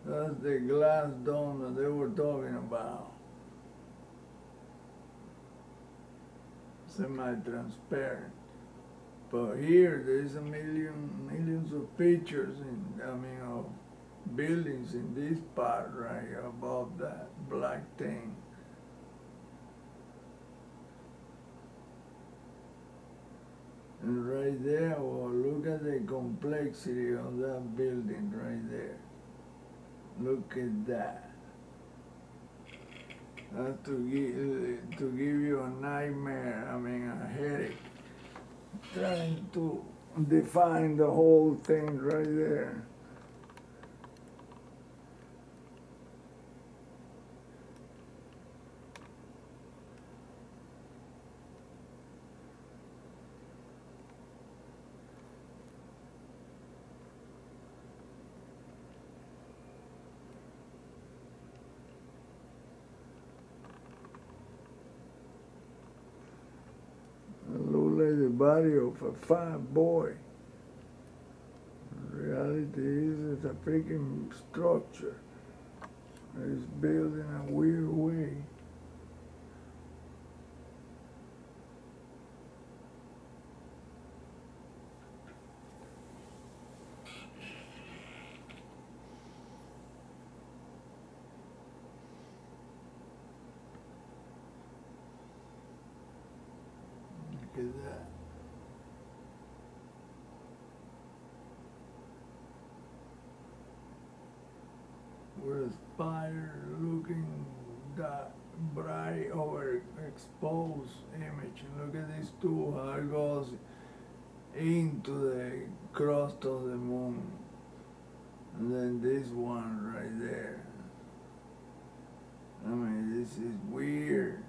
That's the glass dome that they were talking about. Semi-transparent. But here there's millions of pictures of buildings in this part right above that black thing. And right there, well, look at the complexity of that building right there. Look at that. That's to give you a nightmare, I mean a headache, trying to define the whole thing right there. It looks like the body of a fat boy. In reality, it's a freaking structure. It's built in a weird way. Look at that. With a spider looking that bright overexposed image. And look at these two, how it goes into the crust of the moon. And then this one right there. I mean, this is weird.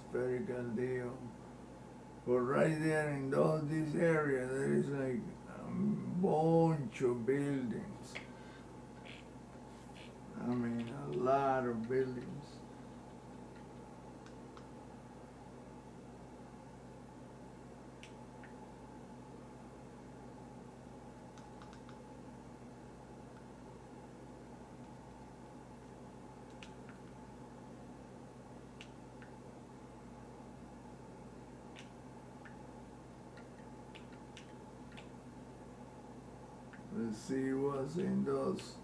Spherical deal. But right there in this area, there is like a bunch of buildings. I mean, a lot of buildings. Let's see what's in those.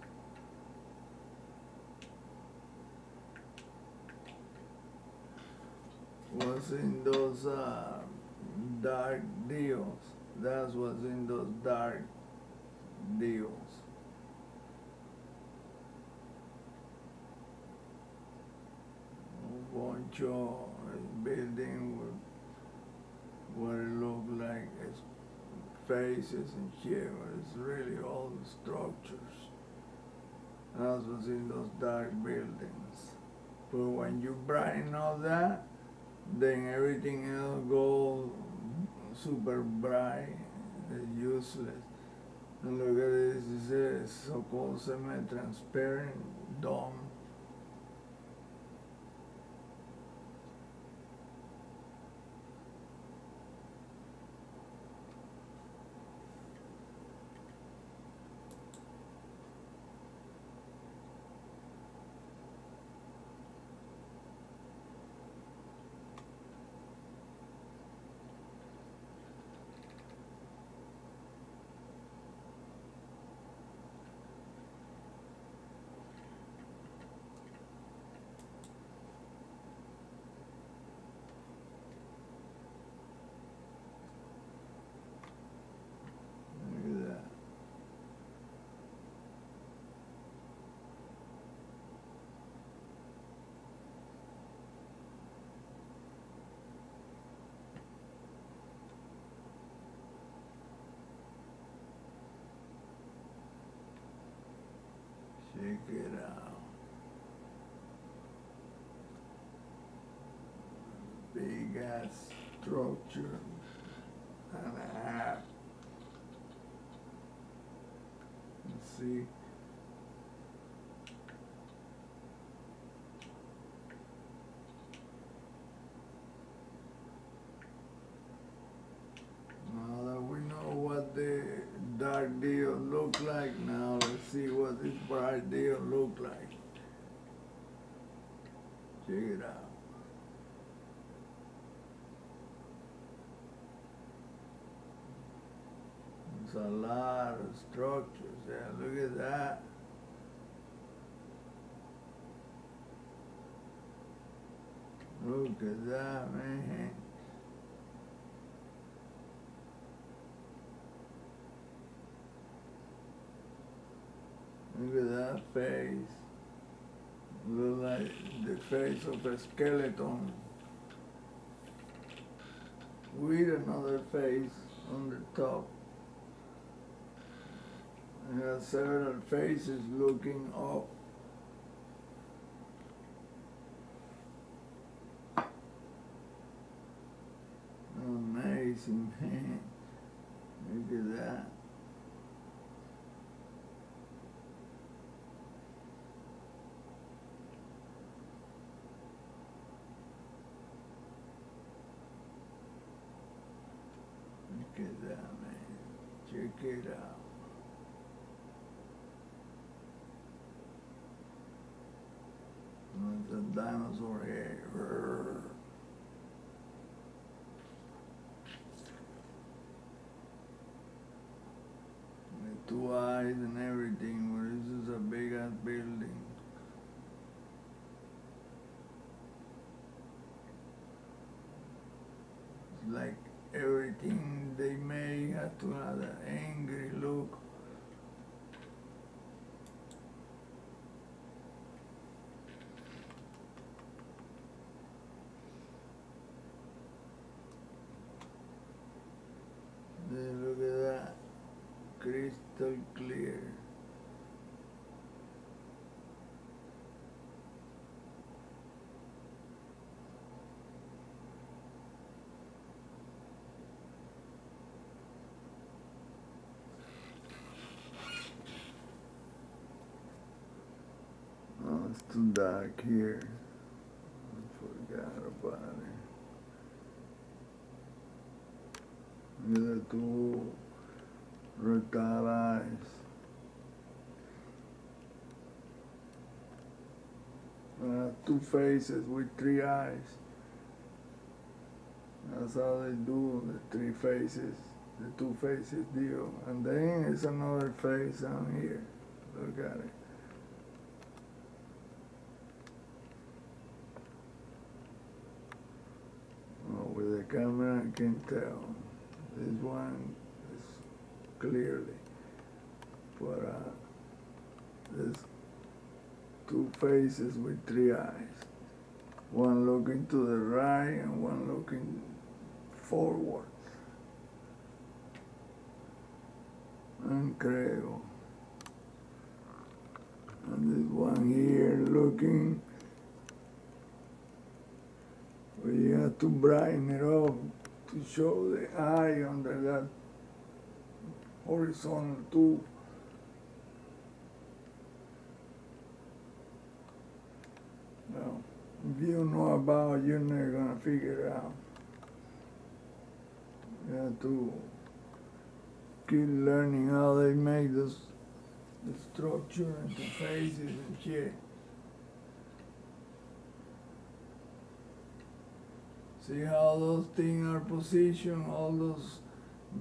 What's in those dark deals. That's what's in those dark deals. A bunch of building with what it look like is faces and shit, but it's really all the structures. That's what's in those dark buildings. But when you brighten all that, then everything else goes super bright, it's useless. And look at this, this is a so-called semi-transparent dome. Check it out. Big ass structure and a half. Let's see. Now that we know what the dark deal look like, now let's see what this bright deal look like. Check it out. a lot of structures there. Look at that. Look at that, man. Look at that face. Look like the face of a skeleton with another face on the top. It has several faces looking up. Amazing, man. Look at that. Look at that, man. Check it out. It's a dinosaur head. With 2 eyes and everything. Well, this is a big ass building. It's like everything they make has to have an angry look. Look at that, crystal clear. Oh, it's too dark here. I forgot about it. Look at the 2 reptile eyes. 2 faces with 3 eyes. That's how they do the 3 faces, the 2 faces deal. And then it's another face down here. Look at it. Oh, with the camera I can tell. This one is clearly, but there's 2 faces with 3 eyes. One looking to the right and one looking forward. Incredible. And this one here looking, well, you have to brighten it up to show the eye under that horizontal tube. Well, if you don't know about it, you're never gonna figure it out. You have to keep learning how they make the structure and the faces and shit. See how those things are positioned, all those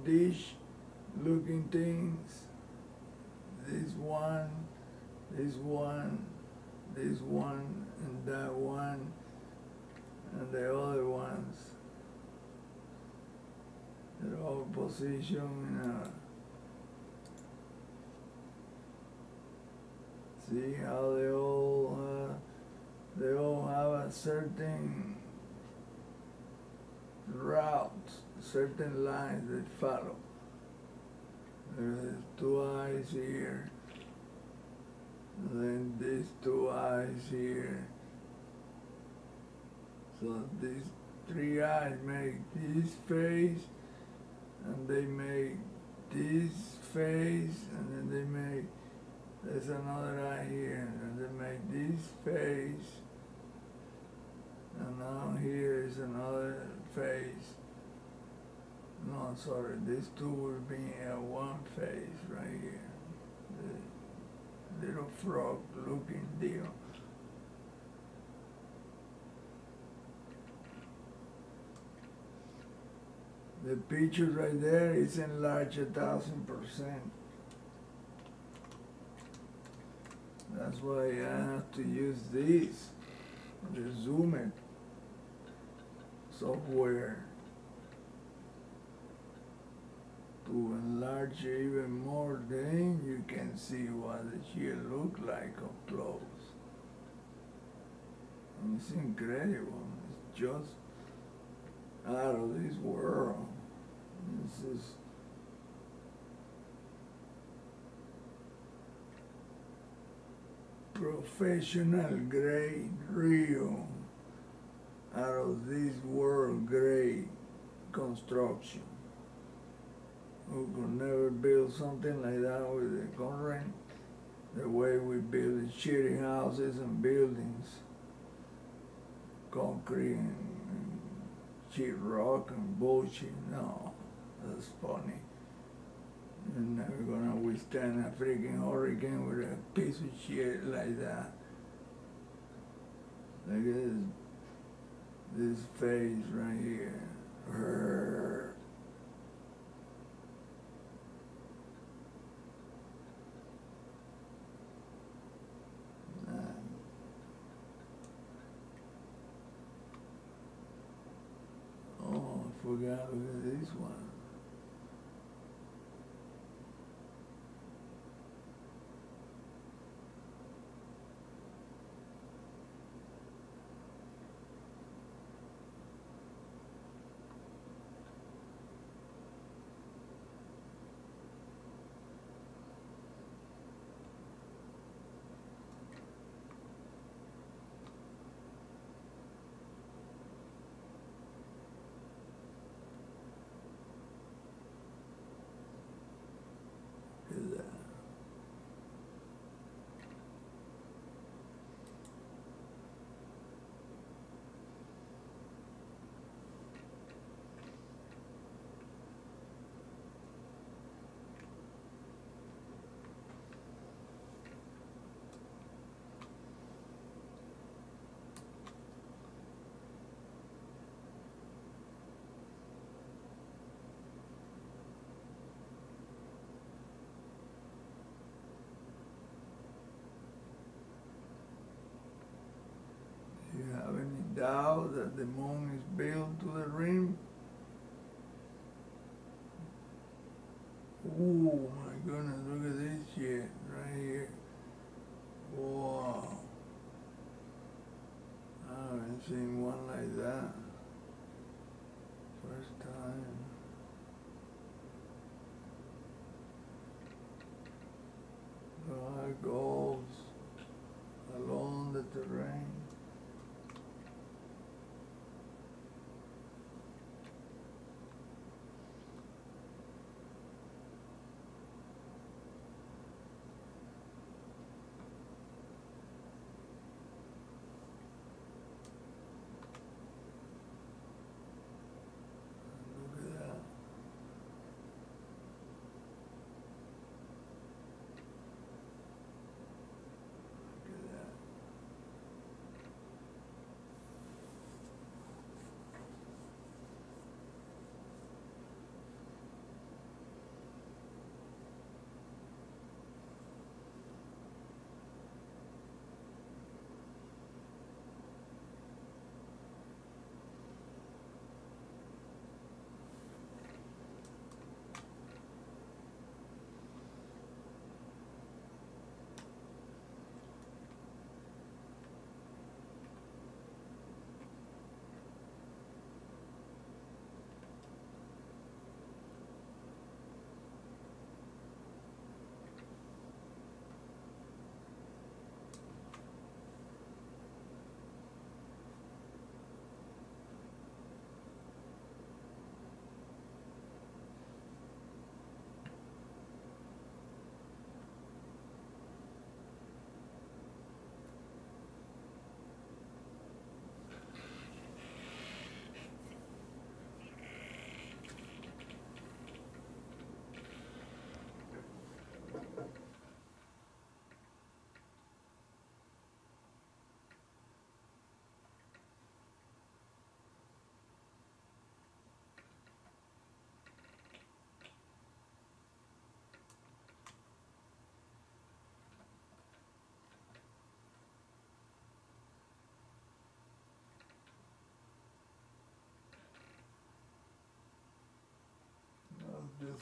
dish-looking things. This one, this one, this one, and that one, and the other ones. They're all positioned in a... See how they all have a certain route, certain lines that follow. There's 2 eyes here, and then these 2 eyes here. So these 3 eyes make this face, and they make this face, and then they make, there's another eye here, and they make this face, and now here is another face. No, sorry, these 2 will be one face right here. The little frog looking deal. The picture right there is enlarged 1,000%. That's why I have to use this, the Zoom it software, to enlarge it even more. Then you can see what the shit look like up close. And it's incredible. It's just out of this world. This is professional grade, real, out of this world grade construction. We could never build something like that with the current, the way we build shitty houses and buildings, concrete and sheet rock and bullshit. No, that's funny. You're never gonna withstand a freaking hurricane with a piece of shit like that. Look at this face right here. Oh, I forgot, look at this one. Do you have any doubt that the moon is built to the rim? Oh my goodness, look at this shit right here. Wow. I haven't seen one like that. First time. There goes along the terrain.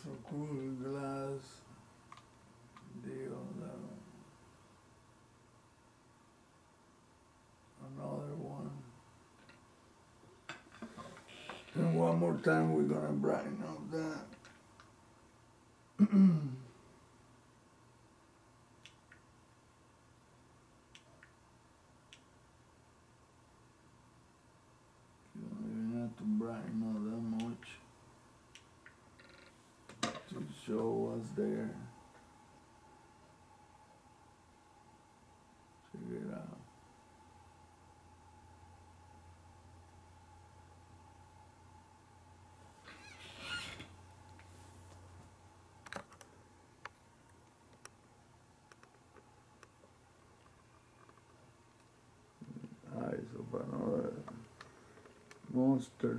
So cool glass deal. Another one. And one more time we're gonna brighten up that. You don't even have to brighten up that much to show what's there. Check it out. Eyes of another monster.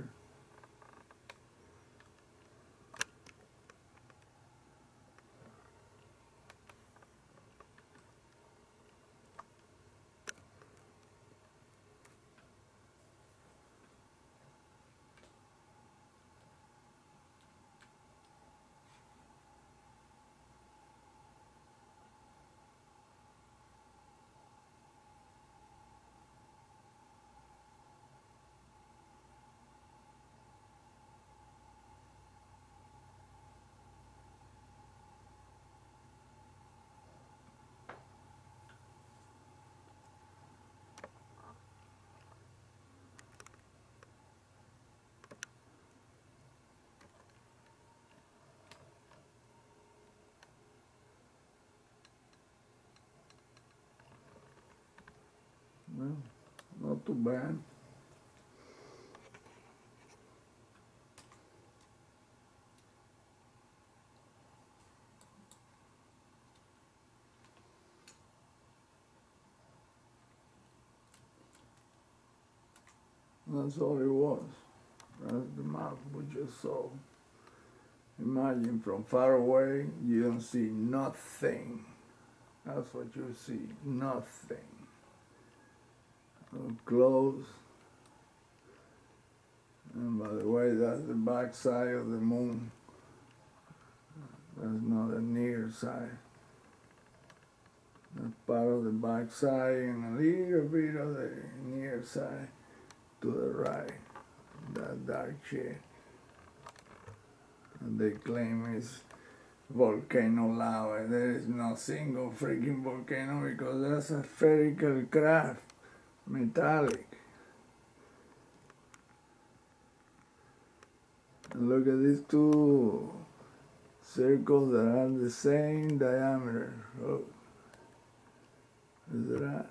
Well, not too bad. That's all it was. That's the map we just saw. Imagine from far away, you don't see nothing. That's what you see, nothing. Up close. And by the way, that's the back side of the moon. That's not the near side. That's part of the back side and a little bit of the near side to the right. That dark shade. And they claim it's volcano lava. There is no single freaking volcano because that's a spherical craft, metallic. And look at these two circles that have the same diameter. Look. Is that?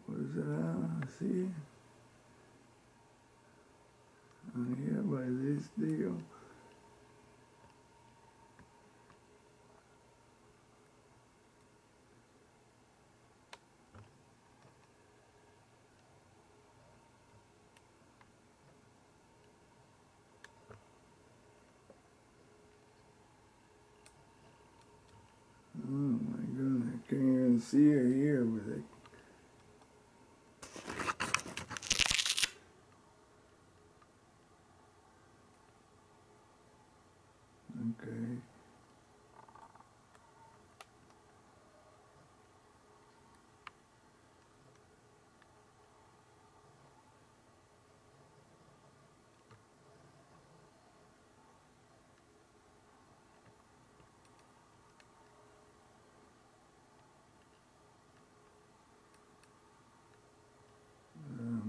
What is that? See? And here by this deal. Oh my goodness, I can't even see it here with it. Okay.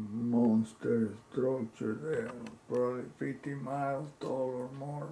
Monster structure there, probably 50 miles tall or more.